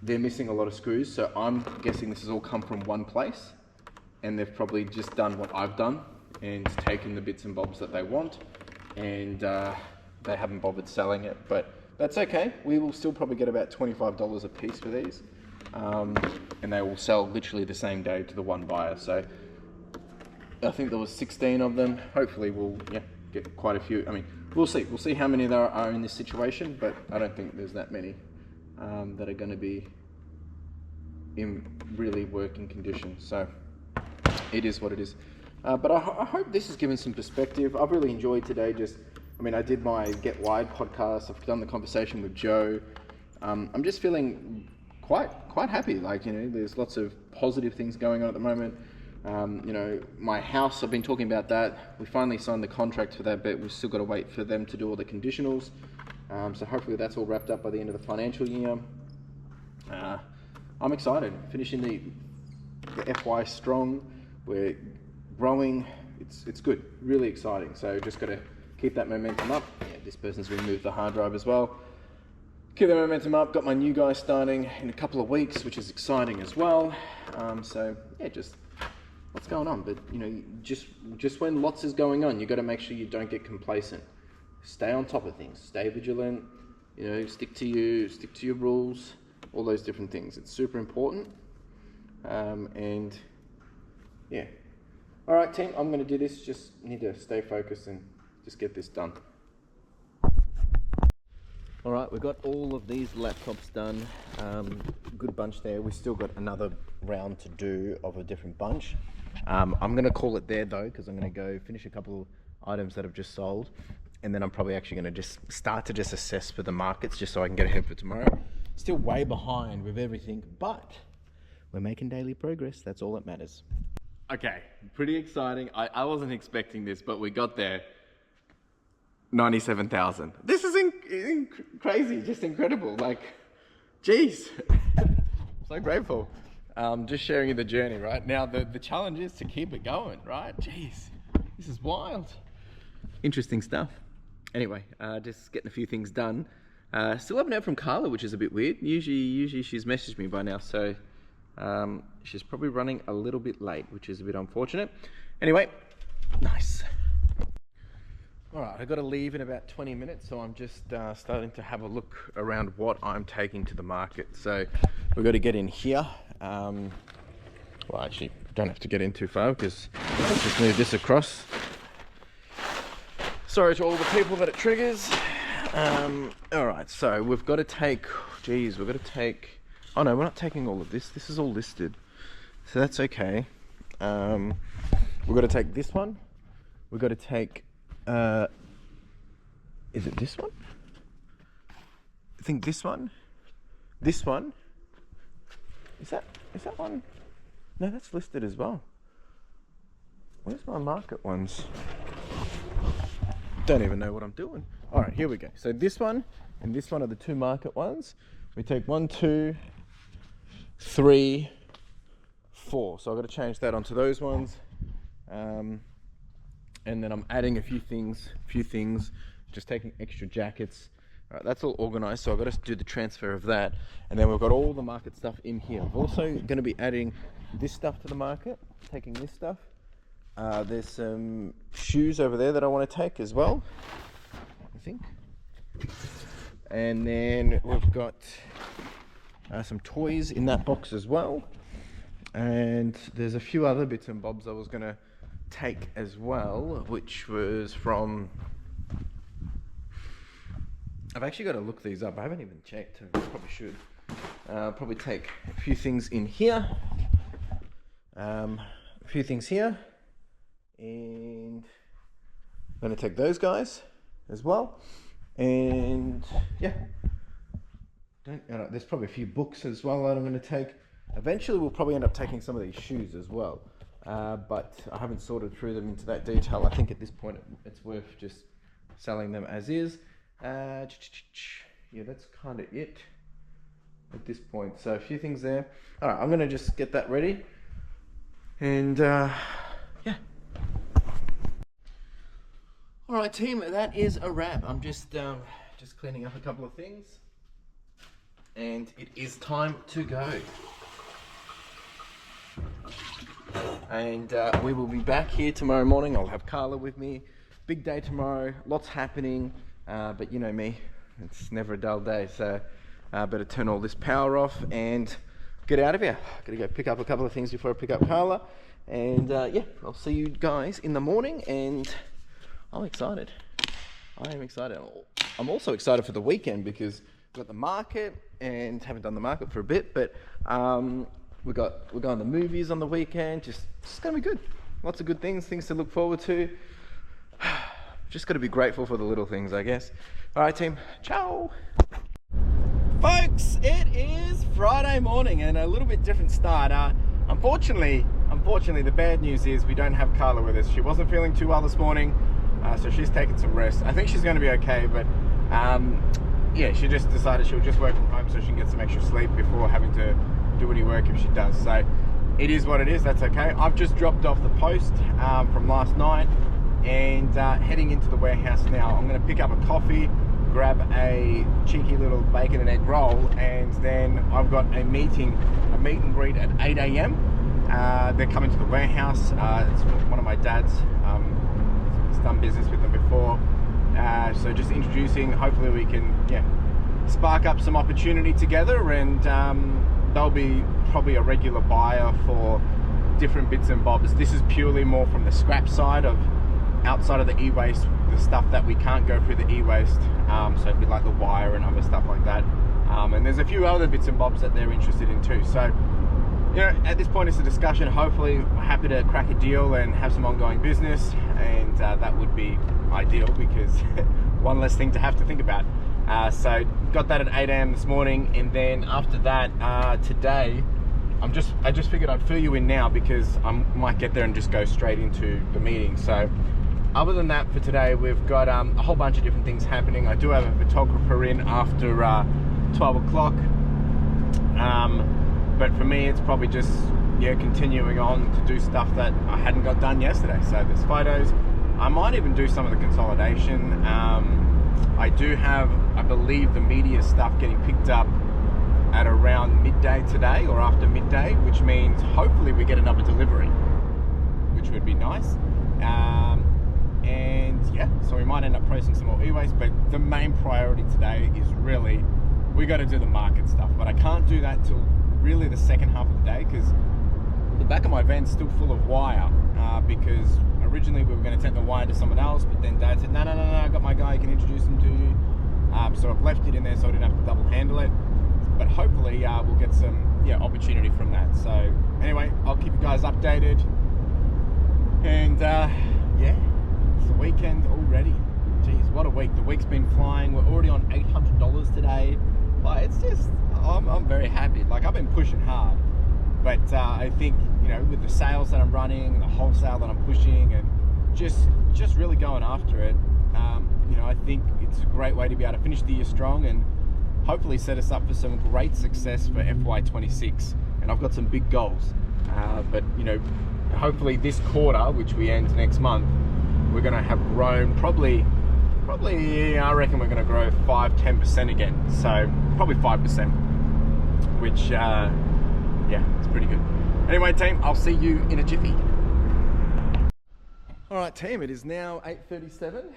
they're missing a lot of screws. So I'm guessing this has all come from one place, and they've probably just done what I've done and taken the bits and bobs that they want, and they haven't bothered selling it. But that's okay. We will still probably get about $25 a piece for these, and they will sell literally the same day to the one buyer. So I think there was 16 of them. Hopefully we'll get quite a few. I mean, we'll see. We'll see how many there are in this situation, but I don't think there's that many that are going to be in really working condition. So it is what it is. But I hope this has given some perspective. I've really enjoyed today. I did my Get Wide podcast. I've done the conversation with Joe. I'm just feeling quite happy. Like, you know, there's lots of positive things going on at the moment. You know, my house, I've been talking about that. We finally signed the contract for that, but we've still got to wait for them to do all the conditionals. So hopefully that's all wrapped up by the end of the financial year. I'm excited. Finishing the FY strong. We're growing. It's good. Really exciting. So just got to keep that momentum up. Yeah, this person's removed the hard drive as well. Keep the momentum up. Got my new guy starting in a couple of weeks, which is exciting as well. So yeah, just what's going on. But you know, just when lots is going on, you got to make sure you don't get complacent. Stay on top of things. Stay vigilant. You know, stick to your rules. All those different things. It's super important. And yeah. All right, team. I'm going to do this. Just need to stay focused and just get this done. All right, we've got all of these laptops done. Good bunch there. We've still got another round to do of a different bunch. I'm going to call it there though, because I'm going to go finish a couple of items that I've just sold, and then I'm probably actually going to just start to assess for the markets, just so I can get ahead for tomorrow. Still way behind with everything, but we're making daily progress. That's all that matters. Okay, pretty exciting. I wasn't expecting this, but we got there. 97,000. This is crazy, just incredible. Like, geez, so grateful. Just sharing you the journey, right? Now the challenge is to keep it going, right? Jeez, this is wild. Interesting stuff. Anyway, just getting a few things done. Still haven't heard from Carla, which is a bit weird. Usually she's messaged me by now, so she's probably running a little bit late, which is a bit unfortunate. Anyway, nice. All right, I've got to leave in about 20 minutes, so I'm just starting to have a look around what I'm taking to the market. So we've got to get in here. Well, actually, don't have to get in too far because I'll just move this across. Sorry to all the people that it triggers. All right, so we've got to take, oh no, we're not taking all of this. This is all listed, so that's okay. We've got to take this one. We've got to take, is it this one? I think this one. This one. Is that one? No, that's listed as well. Where's my market ones? Don't even know what I'm doing. All right, here we go. So this one and this one are the two market ones. We take 1, 2, 3, 4. So I've got to change that onto those ones. And then I'm adding a few things, just taking extra jackets. All right, that's all organized, so I've got to do the transfer of that. And then we've got all the market stuff in here. I'm also going to be adding this stuff to the market, taking this stuff. There's some shoes over there that I want to take as well, I think. And then we've got some toys in that box as well. And there's a few other bits and bobs I was going to take as well, which was from, I've actually got to look these up. I haven't even checked. I probably should. Probably take a few things in here. A few things here. And I'm going to take those guys as well. And yeah. There's probably a few books as well that I'm going to take. Eventually we'll probably end up taking some of these shoes as well. But I haven't sorted through them into that detail. I think at this point it's worth just selling them as is. Yeah, that's kind of it at this point. So a few things there. All right, I'm gonna just get that ready, and yeah. All right, team, that is a wrap. I'm just cleaning up a couple of things, and it is time to go. And we will be back here tomorrow morning. I'll have Carla with me. Big day tomorrow, lots happening. But you know me, it's never a dull day, so better turn all this power off and get out of here. Gotta go pick up a couple of things before I pick up Carla, and yeah, I'll see you guys in the morning. And I'm excited. I am excited. I'm also excited for the weekend because we've got the market, and haven't done the market for a bit, but we're going to the movies on the weekend. Just gonna be good. Lots of good things to look forward to. Just got to be grateful for the little things, I guess. All right, team. Ciao. Folks, it is Friday morning and a little bit different start. Unfortunately, the bad news is we don't have Carla with us. She wasn't feeling too well this morning, so she's taking some rest. I think she's going to be okay, but yeah, she just decided she'll just work from home so she can get some extra sleep before having to do any work if she does. So it is what it is. That's okay. I've just dropped off the post from last night, and heading into the warehouse now. I'm going to pick up a coffee, grab a cheeky little bacon and egg roll, and then I've got a meet and greet at 8 a.m. They're coming to the warehouse. It's one of my dad's. He's done business with them before, so just introducing. Hopefully we can spark up some opportunity together, and they'll be probably a regular buyer for different bits and bobs. This is purely more from the scrap side of outside of the e-waste, the stuff that we can't go through the e-waste, so it'd be like the wire and other stuff like that, and there's a few other bits and bobs that they're interested in too. So you know, at this point it's a discussion. Hopefully we're happy to crack a deal and have some ongoing business, and that would be ideal because one less thing to have to think about. So got that at 8 a.m. this morning, and then after that today I just figured I'd fill you in now because I might get there and just go straight into the meeting. So other than that, for today, we've got a whole bunch of different things happening. I do have a photographer in after 12 o'clock. But for me, it's probably just continuing on to do stuff that I hadn't got done yesterday. So there's photos. I might even do some of the consolidation. I do have, I believe, the media stuff getting picked up at around midday today or after midday, which means hopefully we get another delivery, which would be nice. And yeah, so we might end up processing some more e-waste, but the main priority today is really, we got to do the market stuff, but I can't do that till really the second half of the day because the back of my van's still full of wire, because originally we were going to take the wire to someone else, but then Dad said, no, I got my guy, I can introduce him to you. So I've left it in there so I didn't have to double handle it, but hopefully we'll get some opportunity from that. So anyway, I'll keep you guys updated, and yeah, it's the weekend already. Jeez, what a week. The week's been flying. We're already on $800 today. Like, it's just, I'm very happy. Like, I've been pushing hard, but I think, with the sales that I'm running, the wholesale that I'm pushing, and just really going after it, I think it's a great way to be able to finish the year strong and hopefully set us up for some great success for FY26. And I've got some big goals, but hopefully this quarter, which we end next month, we're going to have grown probably I reckon we're going to grow 5-10% again, so probably 5%, which yeah, it's pretty good. Anyway, team, I'll see you in a jiffy. All right, team, it is now 8:37.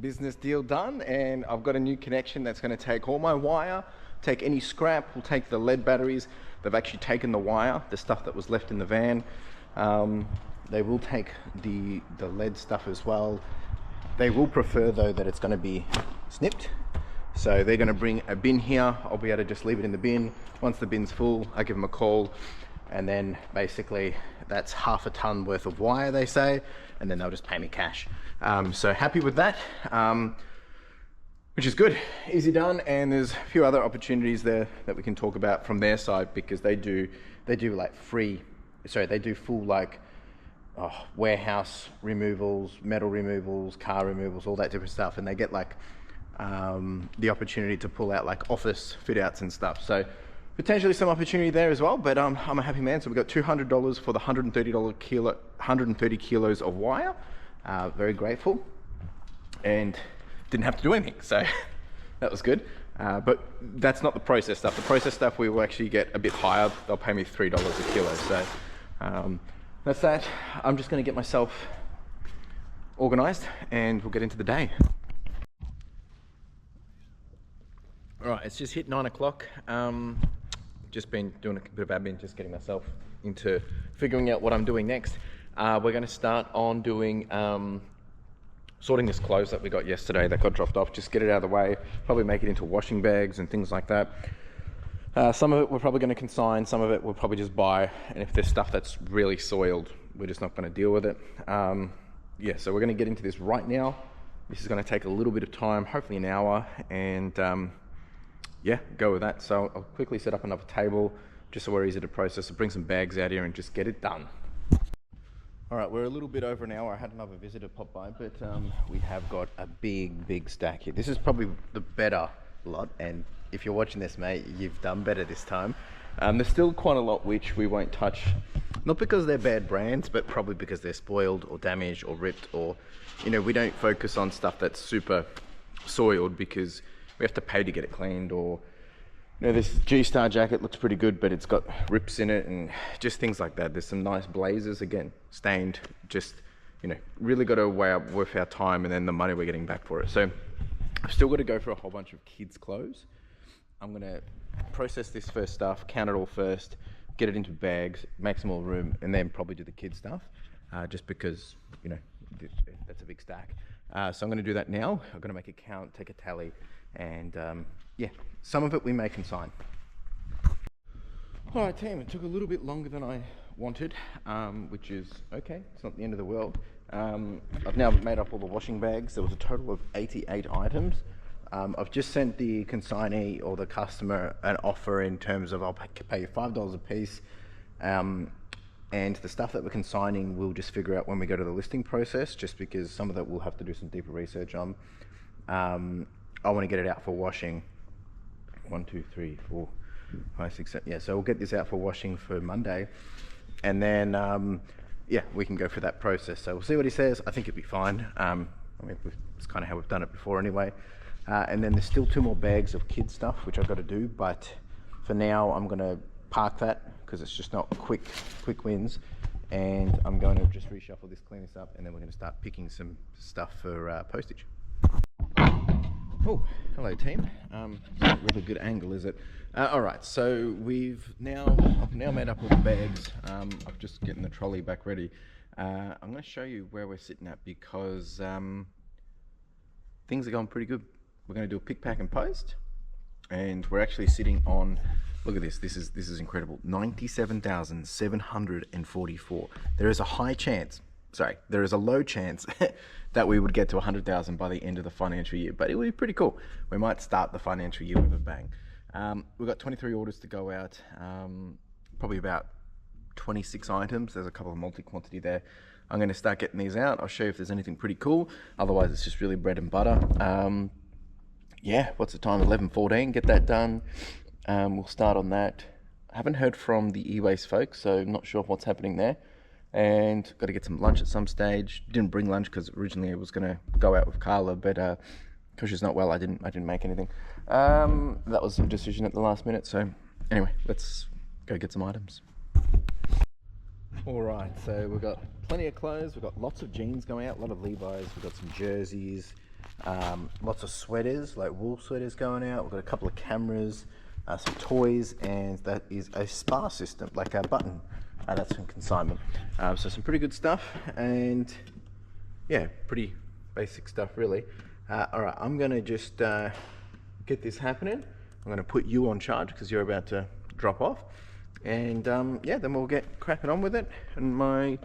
Business deal done, and I've got a new connection that's going to take all my wire, take any scrap, we'll take the lead batteries. They've actually taken the wire, the stuff that was left in the van, They will take the lead stuff as well. They will prefer though that it's going to be snipped. So they're going to bring a bin here. I'll be able to just leave it in the bin. Once the bin's full, I give them a call, and then basically that's half a ton worth of wire, they say, and then they'll just pay me cash. So happy with that, which is good, easy done. And there's a few other opportunities there that we can talk about from their side, because they do like they do full like warehouse removals, metal removals, car removals, all that different stuff, and they get like the opportunity to pull out like office fit outs and stuff. So potentially some opportunity there as well, but I'm a happy man. So we got $200 for the $130 kilos of wire. Very grateful, and didn't have to do anything, so that was good. But that's not the process stuff. The process stuff we will actually get a bit higher. They'll pay me $3 a kilo. So that's that. I'm just going to get myself organized and we'll get into the day. All right, it's just hit 9 o'clock. Just been doing a bit of admin, just getting myself into figuring out what I'm doing next. We're going to start on doing sorting this clothes that we got yesterday that got dropped off. Just get it out of the way, probably make it into washing bags and things like that. Some of it we're probably going to consign, some of it we'll probably just buy, and if there's stuff that's really soiled, we're just not going to deal with it. Yeah, so we're going to get into this right now. This is going to take a little bit of time, hopefully an hour, and yeah, go with that. So I'll quickly set up another table just so we're easy to process. I'll bring some bags out here and just get it done. All right, we're a little bit over an hour. I had another visitor pop by, but we have got a big stack here. This is probably the better lot, and if you're watching this, mate, you've done better this time. There's still quite a lot which we won't touch, not because they're bad brands, but probably because they're spoiled or damaged or ripped, or, you know, we don't focus on stuff that's super soiled because we have to pay to get it cleaned. Or, you know, this G-Star jacket looks pretty good, but it's got rips in it and just things like that. There's some nice blazers, again, stained, just, you know, really got to weigh up worth our time and then the money we're getting back for it. So I've still got to go for a whole bunch of kids' clothes. I'm going to process this first stuff, count it all first, get it into bags, make some more room, and then probably do the kids' stuff, just because, you know, that's a big stack. So I'm going to do that now. I'm going to make a count, take a tally, and yeah, some of it we may consign. All right, team, it took a little bit longer than I wanted, which is okay. It's not the end of the world. I've now made up all the washing bags. There was a total of 88 items. I've just sent the consignee or the customer an offer in terms of I'll pay you $5 a piece, and the stuff that we're consigning we'll just figure out when we go to the listing process, just because some of that we'll have to do some deeper research on. I want to get it out for washing. 1, 2, 3, 4, 5, 6, 7. Yeah, so we'll get this out for washing for Monday, and then yeah, we can go through that process. So we'll see what he says. I think it'll be fine. I mean, it's kind of how we've done it before anyway. And then there's still 2 more bags of kids stuff which I've got to do, but for now I'm going to park that because it's just not quick wins, and I'm going to just reshuffle this, clean this up, and then we're going to start picking some stuff for postage. Oh, hello team. Not really good angle, is it? All right, so I've now made up all the bags. I'm just getting the trolley back ready. I'm going to show you where we're sitting at, because things are going pretty good. We're going to do a pick, pack and post, and we're actually sitting on, look at this, this is incredible, 97,744. There is a low chance that we would get to 100,000 by the end of the financial year, but it would be pretty cool. We might start the financial year with a bang. We've got 23 orders to go out, probably about 26 items. There's a couple of multi-quantity there. I'm going to start getting these out. I'll show you if there's anything pretty cool. Otherwise, it's just really bread and butter. Yeah, what's the time? 11:14. Get that done. We'll start on that. I haven't heard from the eWaste folks, so I'm not sure what's happening there. And got to get some lunch at some stage. Didn't bring lunch because originally I was going to go out with Carla, but because she's not well, I didn't make anything. That was a decision at the last minute. So anyway, let's go get some items. All right, so we've got plenty of clothes. We've got lots of jeans going out, a lot of Levi's. We've got some jerseys, lots of sweaters, like wool sweaters going out. We've got a couple of cameras, some toys, and that is a spa system, like a button That's from consignment. So some pretty good stuff, and yeah, pretty basic stuff really. All right, I'm gonna just get this happening. I'm gonna put you on charge because you're about to drop off, and yeah, then we'll get cracking on with it, and my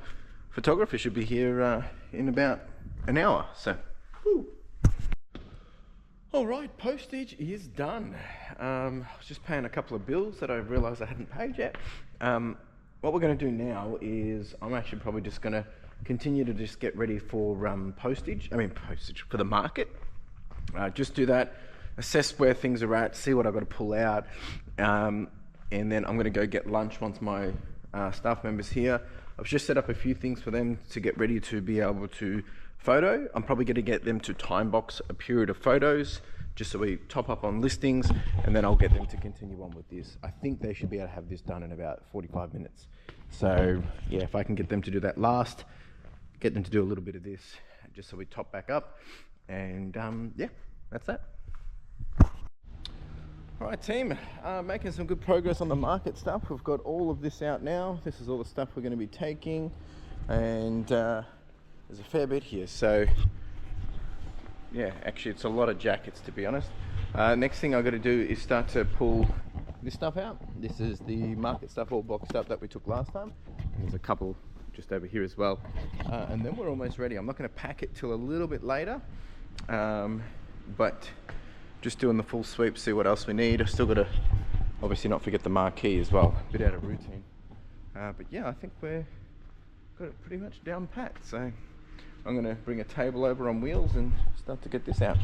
photographer should be here in about an hour. So whew. All right, postage is done. I was just paying a couple of bills that I realized I hadn't paid yet. What we're going to do now is I'm actually probably just going to continue to just get ready for postage for the market. Just do that, assess where things are at, see what I've got to pull out, and then I'm going to go get lunch once my staff members here. I've just set up a few things for them to get ready to be able to photo. I'm probably going to get them to time box a period of photos just so we top up on listings, and then I'll get them to continue on with this. I think they should be able to have this done in about 45 minutes. So yeah, if I can get them to do that last, get them to do a little bit of this just so we top back up, and yeah, that's that. All right, team, making some good progress on the market stuff. We've got all of this out now. This is all the stuff we're going to be taking, and there's a fair bit here. So yeah, actually it's a lot of jackets, to be honest. Next thing I've got to do is start to pull this stuff out. This is the market stuff all boxed up that we took last time. And there's a couple just over here as well. And then we're almost ready. I'm not going to pack it till a little bit later, but just doing the full sweep, see what else we need. I've still got to obviously not forget the marquee as well, a bit out of routine. But yeah, I think we've got it pretty much down pat. So I'm going to bring a table over on wheels and start to get this out.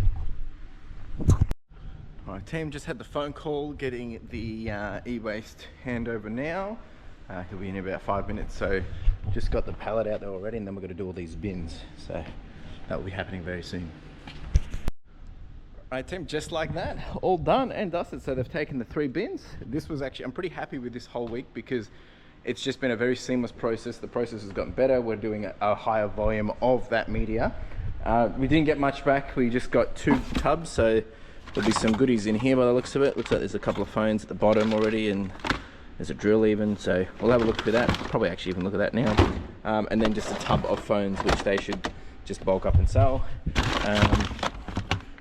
All right, team, just had the phone call getting the e-waste handover now. He'll be in about 5 minutes, so just got the pallet out there already, and then we're going to do all these bins. So that will be happening very soon. All right, team, just like that, all done and dusted. So they've taken the 3 bins. This was actually, I'm pretty happy with this whole week because it's just been a very seamless process. The process has gotten better. We're doing a higher volume of that media. We didn't get much back. We just got 2 tubs, so there'll be some goodies in here by the looks of it. Looks like there's a couple of phones at the bottom already, and there's a drill even. So we'll have a look through that. Probably actually even look at that now. And then just a tub of phones, which they should just bulk up and sell.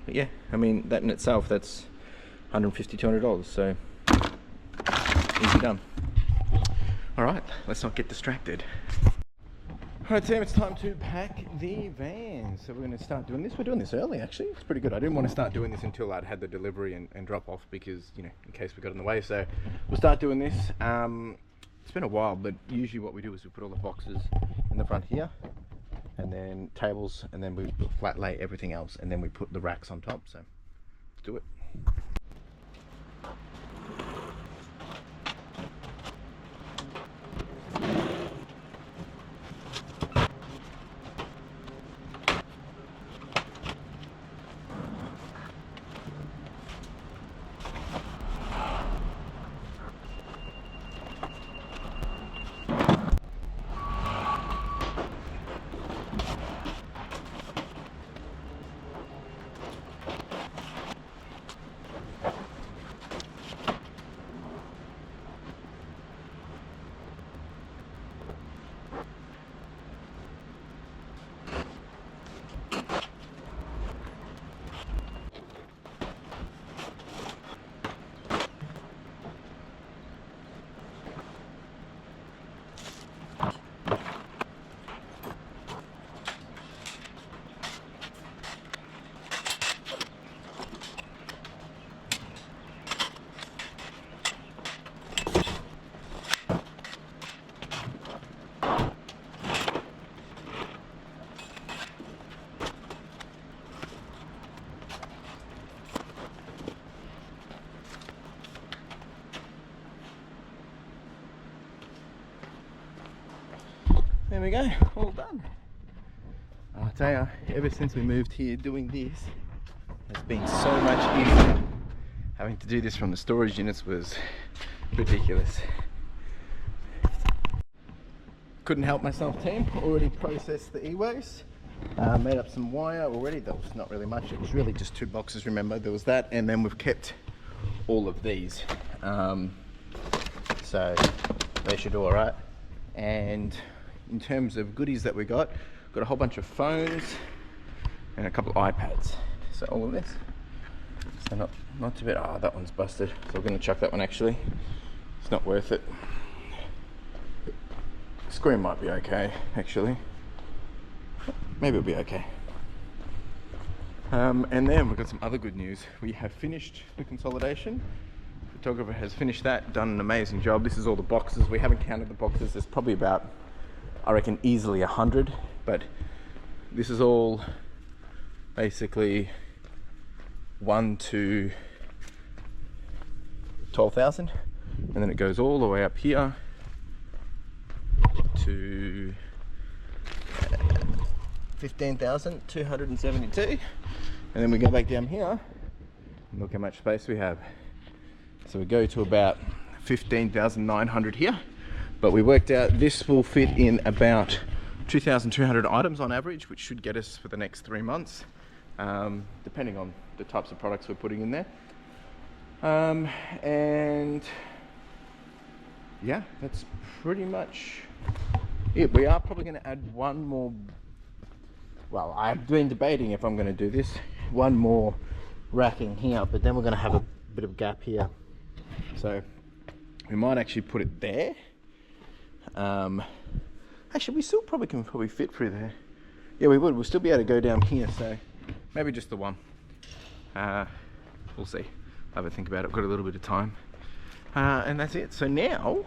But yeah, I mean, that in itself, that's $150, $200. So easy done. All right, let's not get distracted. All right, team, it's time to pack the van. So we're going to start doing this. We're doing this early, actually. It's pretty good. I didn't want to start doing this until I'd had the delivery and drop off because, you know, in case we got in the way. So we'll start doing this. It's been a while, but usually what we do is we put all the boxes in the front here, and then tables, and then we flat lay everything else, and then we put the racks on top. So let's do it. There we go, all done. I'll tell you, ever since we moved here, doing this has been so much easier. Having to do this from the storage units was ridiculous. Couldn't help myself, team. Already processed the e-waste. Made up some wire already. That was not really much. It was really just 2 boxes, remember. There was that, and then we've kept all of these. So they should do all right. And in terms of goodies that we got a whole bunch of phones and a couple of iPads. So all of this. So not too bad. Oh, that one's busted. So we're going to chuck that one actually. It's not worth it. Screen might be okay, actually. Maybe it'll be okay. And then we've got some other good news. We have finished the consolidation. The photographer has finished that, done an amazing job. This is all the boxes. We haven't counted the boxes. There's probably about, I reckon, easily 100. But this is all basically 1 to 12,000. And then it goes all the way up here to 15,272, and then we go back down here and look how much space we have. So we go to about 15,900 here, but we worked out this will fit in about 2,200 items on average, which should get us for the next 3 months, depending on the types of products we're putting in there. And yeah, that's pretty much it. We are probably going to add one more. Well, I've been debating if I'm going to do this. One more racking here, but then we're going to have a bit of gap here. So we might actually put it there. Actually, we still probably can fit through there. Yeah, we would. We'll still be able to go down here. So maybe just the one. We'll see. I'll have a think about it. I've got a little bit of time. And that's it. So now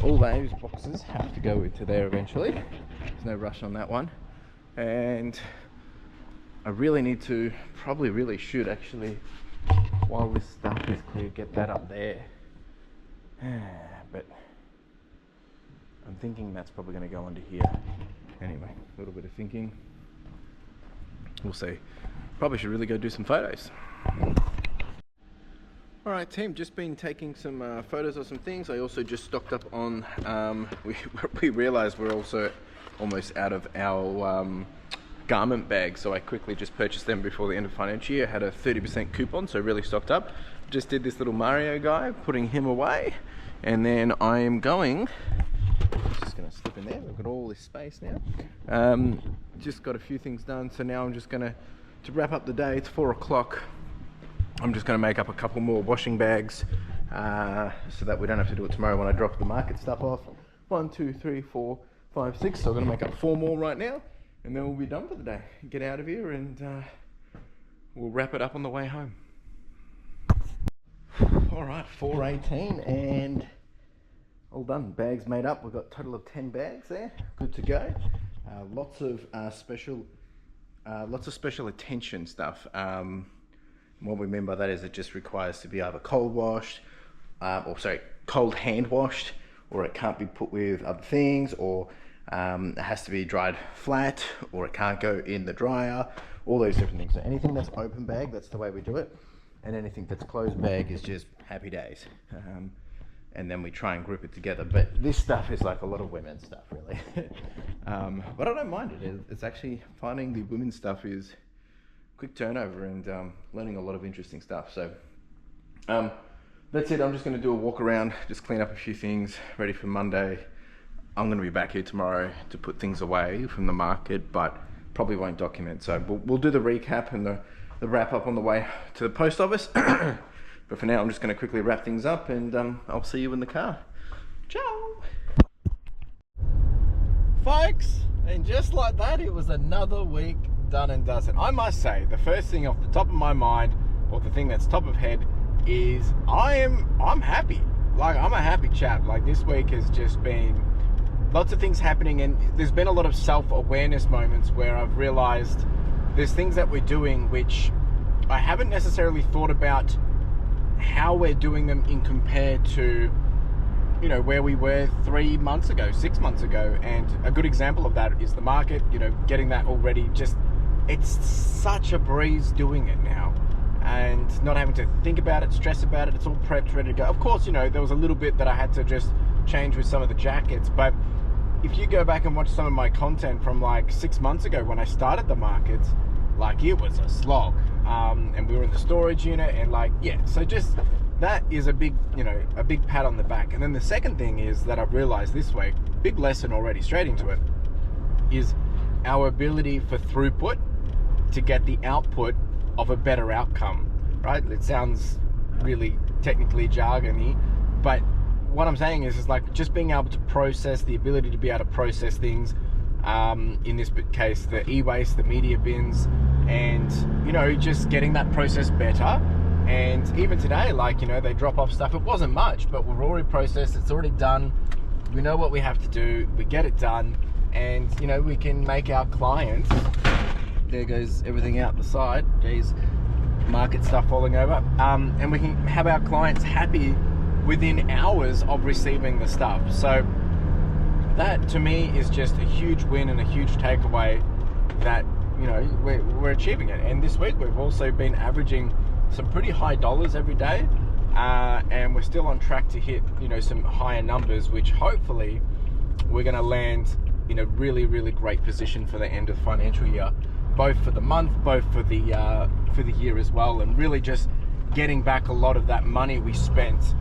all those boxes have to go into there eventually. There's no rush on that one. And I really need to, really should actually, while this stuff is clear, get that up there. But I'm thinking that's probably going to go under here. Anyway, a little bit of thinking. We'll see. Probably should really go do some photos. Alright team, just been taking some photos of some things. I also just stocked up on, we realised we're also almost out of our garment bags, so I quickly just purchased them before the end of financial year. Had a 30% coupon, so really stocked up. Just did this little Mario guy, putting him away, and then I am going, just going to slip in there, we've got all this space now. Just got a few things done, so now I'm just going to wrap up the day. It's 4 o'clock. I'm just going to make up a couple more washing bags so that we don't have to do it tomorrow when I drop the market stuff off. 1, 2, 3, 4, 5, 6. So I'm going to make up 4 more right now, and then we'll be done for the day. Get out of here, and we'll wrap it up on the way home. All right, 4:18, and all done. Bags made up. We've got a total of 10 bags there. Good to go. Lots of special attention stuff. What we mean by that is it just requires to be either cold washed, cold hand washed, or it can't be put with other things, or it has to be dried flat, or it can't go in the dryer, all those different things. So anything that's open bag, that's the way we do it. And anything that's closed bag is just happy days. And then we try and group it together. But this stuff is like a lot of women's stuff, really. But I don't mind it. It's actually, finding the women's stuff is quick turnover, and learning a lot of interesting stuff. So that's it. I'm just going to do a walk around, just clean up a few things, ready for Monday. I'm going to be back here tomorrow to put things away from the market, but probably won't document. So we'll do the recap and the wrap up on the way to the post office. But for now, I'm just going to quickly wrap things up, and I'll see you in the car. Ciao! Folks, and just like that, it was another week done and dusted. I must say, the first thing off the top of my mind, or the thing that's top of head, is I'm happy. Like, I'm a happy chap. Like, this week has just been lots of things happening, and there's been a lot of self-awareness moments where I've realized there's things that we're doing which I haven't necessarily thought about how we're doing them in compared to, you know, where we were 3 months ago, 6 months ago. And a good example of that is the market, you know, getting that already just, it's such a breeze doing it now, and not having to think about it, stress about it. It's all prepped, ready to go. Of course, you know, there was a little bit that I had to just change with some of the jackets, but if you go back and watch some of my content from like 6 months ago when I started the markets, like, it was a slog. And we were in the storage unit, and like, yeah, so just that is a big, a big pat on the back. And then the second thing is that I've realized this week, big lesson already, straight into it, is our ability for throughput to get the output of a better outcome, right? It sounds really technically jargony, but what I'm saying is like just being able to process, the ability to be able to process things, in this case, the e-waste, the media bins, and, just getting that process better. And even today, like, they drop off stuff. It wasn't much, but we've already processed. It's already done. We know what we have to do. We get it done. And, we can make our clients, there goes everything out the side. Geez, market stuff falling over. And we can have our clients happy within hours of receiving the stuff. So that to me is just a huge win and a huge takeaway that, we're achieving it. And this week we've also been averaging some pretty high dollars every day, and we're still on track to hit some higher numbers, which hopefully we're going to land in a really, really great position for the end of the financial year, both for the month, both for the year as well, and really just getting back a lot of that money we spent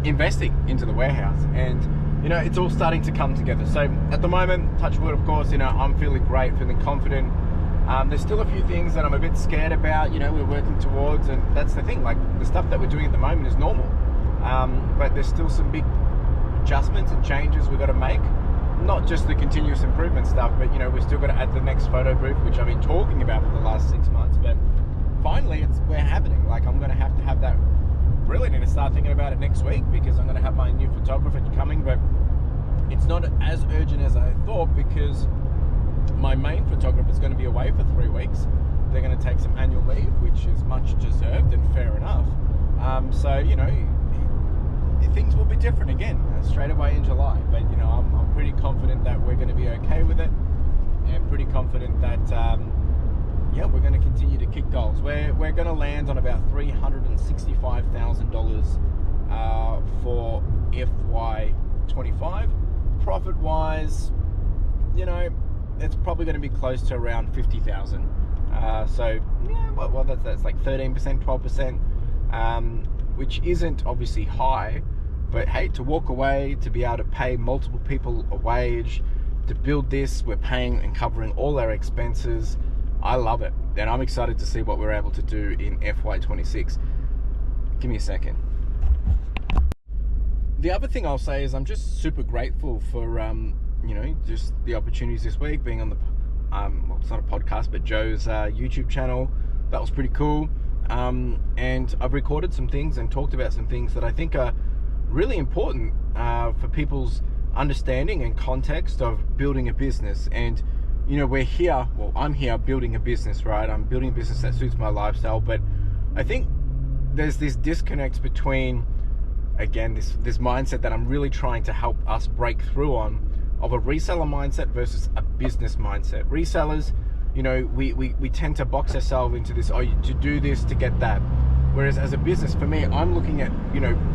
investing into the warehouse. And it's all starting to come together. So at the moment, touch wood, of course, I'm feeling great, feeling confident. There's still a few things that I'm a bit scared about, we're working towards, and that's the thing, like the stuff that we're doing at the moment is normal, but there's still some big adjustments and changes we've got to make, not just the continuous improvement stuff, but we've still got to add the next photo booth, which I've been talking about for the last 6 months, but finally we're happening. Like, I'm going to have that, really need to start thinking about it next week, because I'm going to have my new photographer coming, but it's not as urgent as I thought, because my main photographer is going to be away for 3 weeks. They're going to take some annual leave, which is much deserved and fair enough. So, things will be different again straight away in July. But, I'm pretty confident that we're going to be okay with it, and pretty confident that, we're going to continue to kick goals. We're going to land on about $365,000 for FY25. Profit-wise, it's probably going to be close to around 50,000. So that's like 13%, 12%, which isn't obviously high, but hey, to walk away, to be able to pay multiple people a wage, to build this, we're paying and covering all our expenses. I love it, and I'm excited to see what we're able to do in FY26. Give me a second. The other thing I'll say is I'm just super grateful for just the opportunities this week, being on the it's not a podcast, but Joe's YouTube channel. That was pretty cool, and I've recorded some things and talked about some things that I think are really important for people's understanding and context of building a business. And we're here, well, I'm here building a business, right? I'm building a business that suits my lifestyle, but I think there's this disconnect between, again, this mindset that I'm really trying to help us break through on, of a reseller mindset versus a business mindset. Resellers, we tend to box ourselves into this, to do this to get that. Whereas as a business, for me, I'm looking at,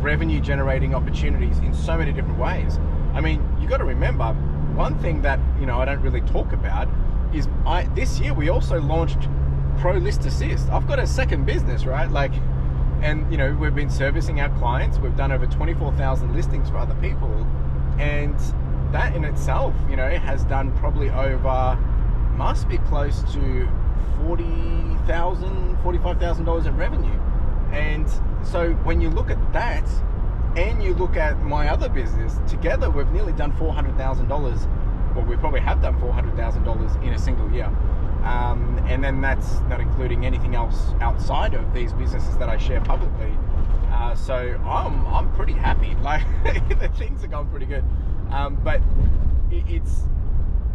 revenue generating opportunities in so many different ways. I mean, you got to remember, one thing that, I don't really talk about is this year we also launched Pro List Assist. I've got a second business, right? Like, and, we've been servicing our clients. We've done over 24,000 listings for other people. And that in itself, has done probably over, must be close to $45,000 in revenue. And so when you look at that, and you look at my other business, together we've nearly done $400,000. Well, we probably have done $400,000 in a single year. And then that's not including anything else outside of these businesses that I share publicly. So I'm pretty happy. Like, the things are going pretty good. But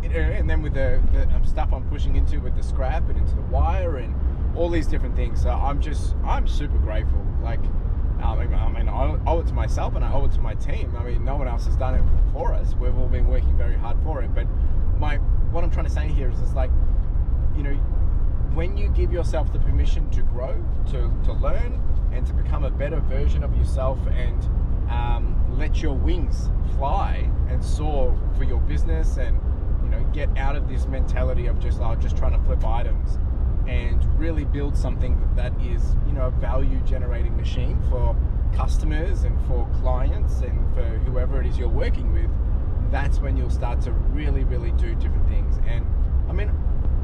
and then with the stuff I'm pushing into with the scrap and into the wire and all these different things. So I'm super grateful. Like, I owe it to myself and I owe it to my team. I mean, no one else has done it for us. We've all been working very hard for it. But what I'm trying to say here is it's like, when you give yourself the permission to grow, to learn, and to become a better version of yourself, and let your wings fly and soar for your business, and get out of this mentality of just trying to flip items. and really build something that is, you know, a value generating machine for customers and for clients and for whoever it is you're working with, that's when you'll start to really do different things. And I mean,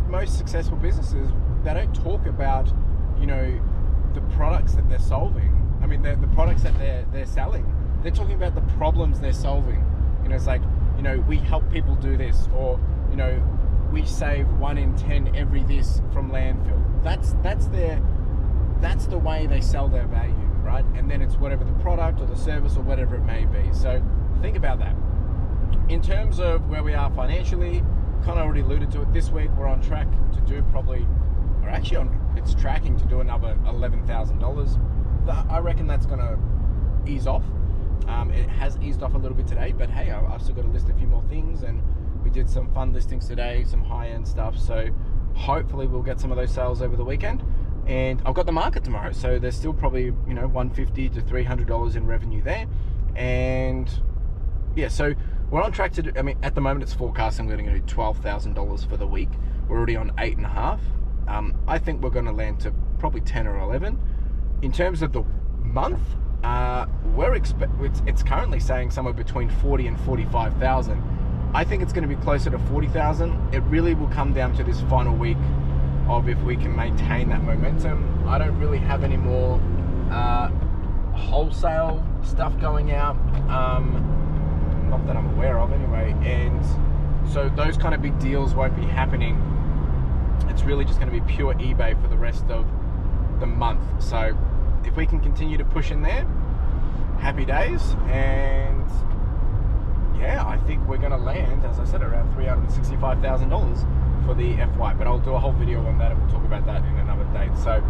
most successful businesses, they don't talk about, you know, the products that they're solving. I mean, the products that they're selling. They're talking about the problems they're solving. You know, it's like, you know, we help people do this, or, you know, we save 1 in 10 every this from landfill. That's the way they sell their value, right? And then it's whatever the product or the service or whatever it may be. So think about that. In terms of where we are financially, kind of already alluded to it. This week we're on track to do it's tracking to do another $11,000. I reckon that's going to ease off. It has eased off a little bit today, but hey, I've still got to list a few more things, and we did some fun listings today, some high-end stuff. So hopefully we'll get some of those sales over the weekend. And I've got the market tomorrow, so there's still probably, you know, $150 to $300 in revenue there. And yeah, so we're on track to do, I mean, at the moment it's forecasting we're going to do $12,000 for the week. We're already on 8.5. I think we're going to land to probably 10 or 11. In terms of the month, it's currently saying somewhere between 40 and 45,000. I think it's going to be closer to 40,000. It really will come down to this final week of if we can maintain that momentum. I don't really have any more wholesale stuff going out, not that I'm aware of anyway, and so those kind of big deals won't be happening. It's really just going to be pure eBay for the rest of the month. So if we can continue to push in there, happy days. And yeah, I think we're going to land, as I said, around $365,000 for the FY, but I'll do a whole video on that and we'll talk about that in another date. So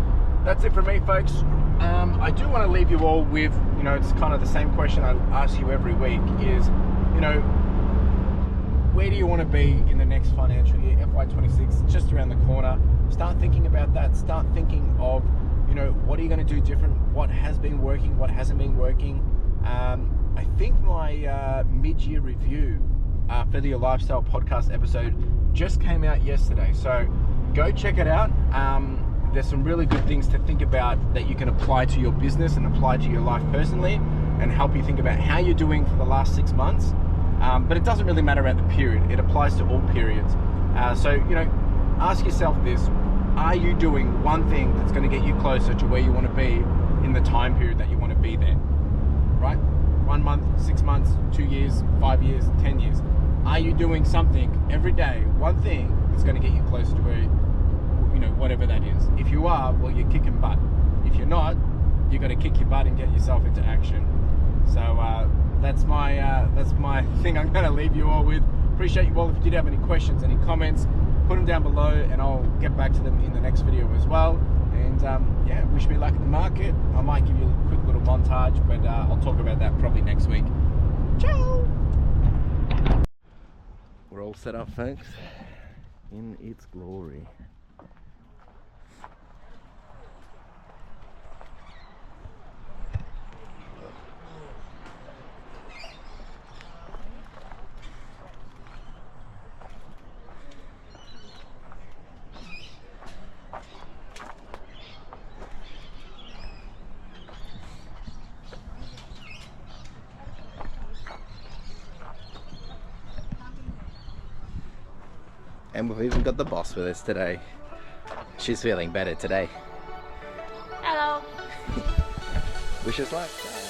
that's it from me, folks. I do want to leave you all with, you know, it's kind of the same question I ask you every week is, you know, where do you want to be in the next financial year? FY26, just around the corner. Start thinking about that. Start thinking of, you know, what are you going to do different? What has been working? What hasn't been working? I think my mid-year review for the Lifestyle podcast episode just came out yesterday. So go check it out. There's some really good things to think about that you can apply to your business and apply to your life personally, and help you think about how you're doing for the last 6 months. But it doesn't really matter about the period. It applies to all periods. So, you know, ask yourself this. Are you doing one thing that's going to get you closer to where you want to be in the time period that you want to be there? Right? 1 month, 6 months, 2 years, 5 years, 10 years. Are you doing something every day, one thing that's going to get you closer to where, you know, whatever that is? If you are, well, you're kicking butt. If you're not, you've got to kick your butt and get yourself into action. So that's my thing I'm going to leave you all with. Appreciate you all. If you did have any questions, any comments, put them down below and I'll get back to them in the next video as well. And yeah, wish me luck in the market. I might give you a quick little montage, but I'll talk about that probably next week. Ciao! We're all set up, folks, in its glory. And we've even got the boss with us today. She's feeling better today. Hello. Wish us luck. Ciao.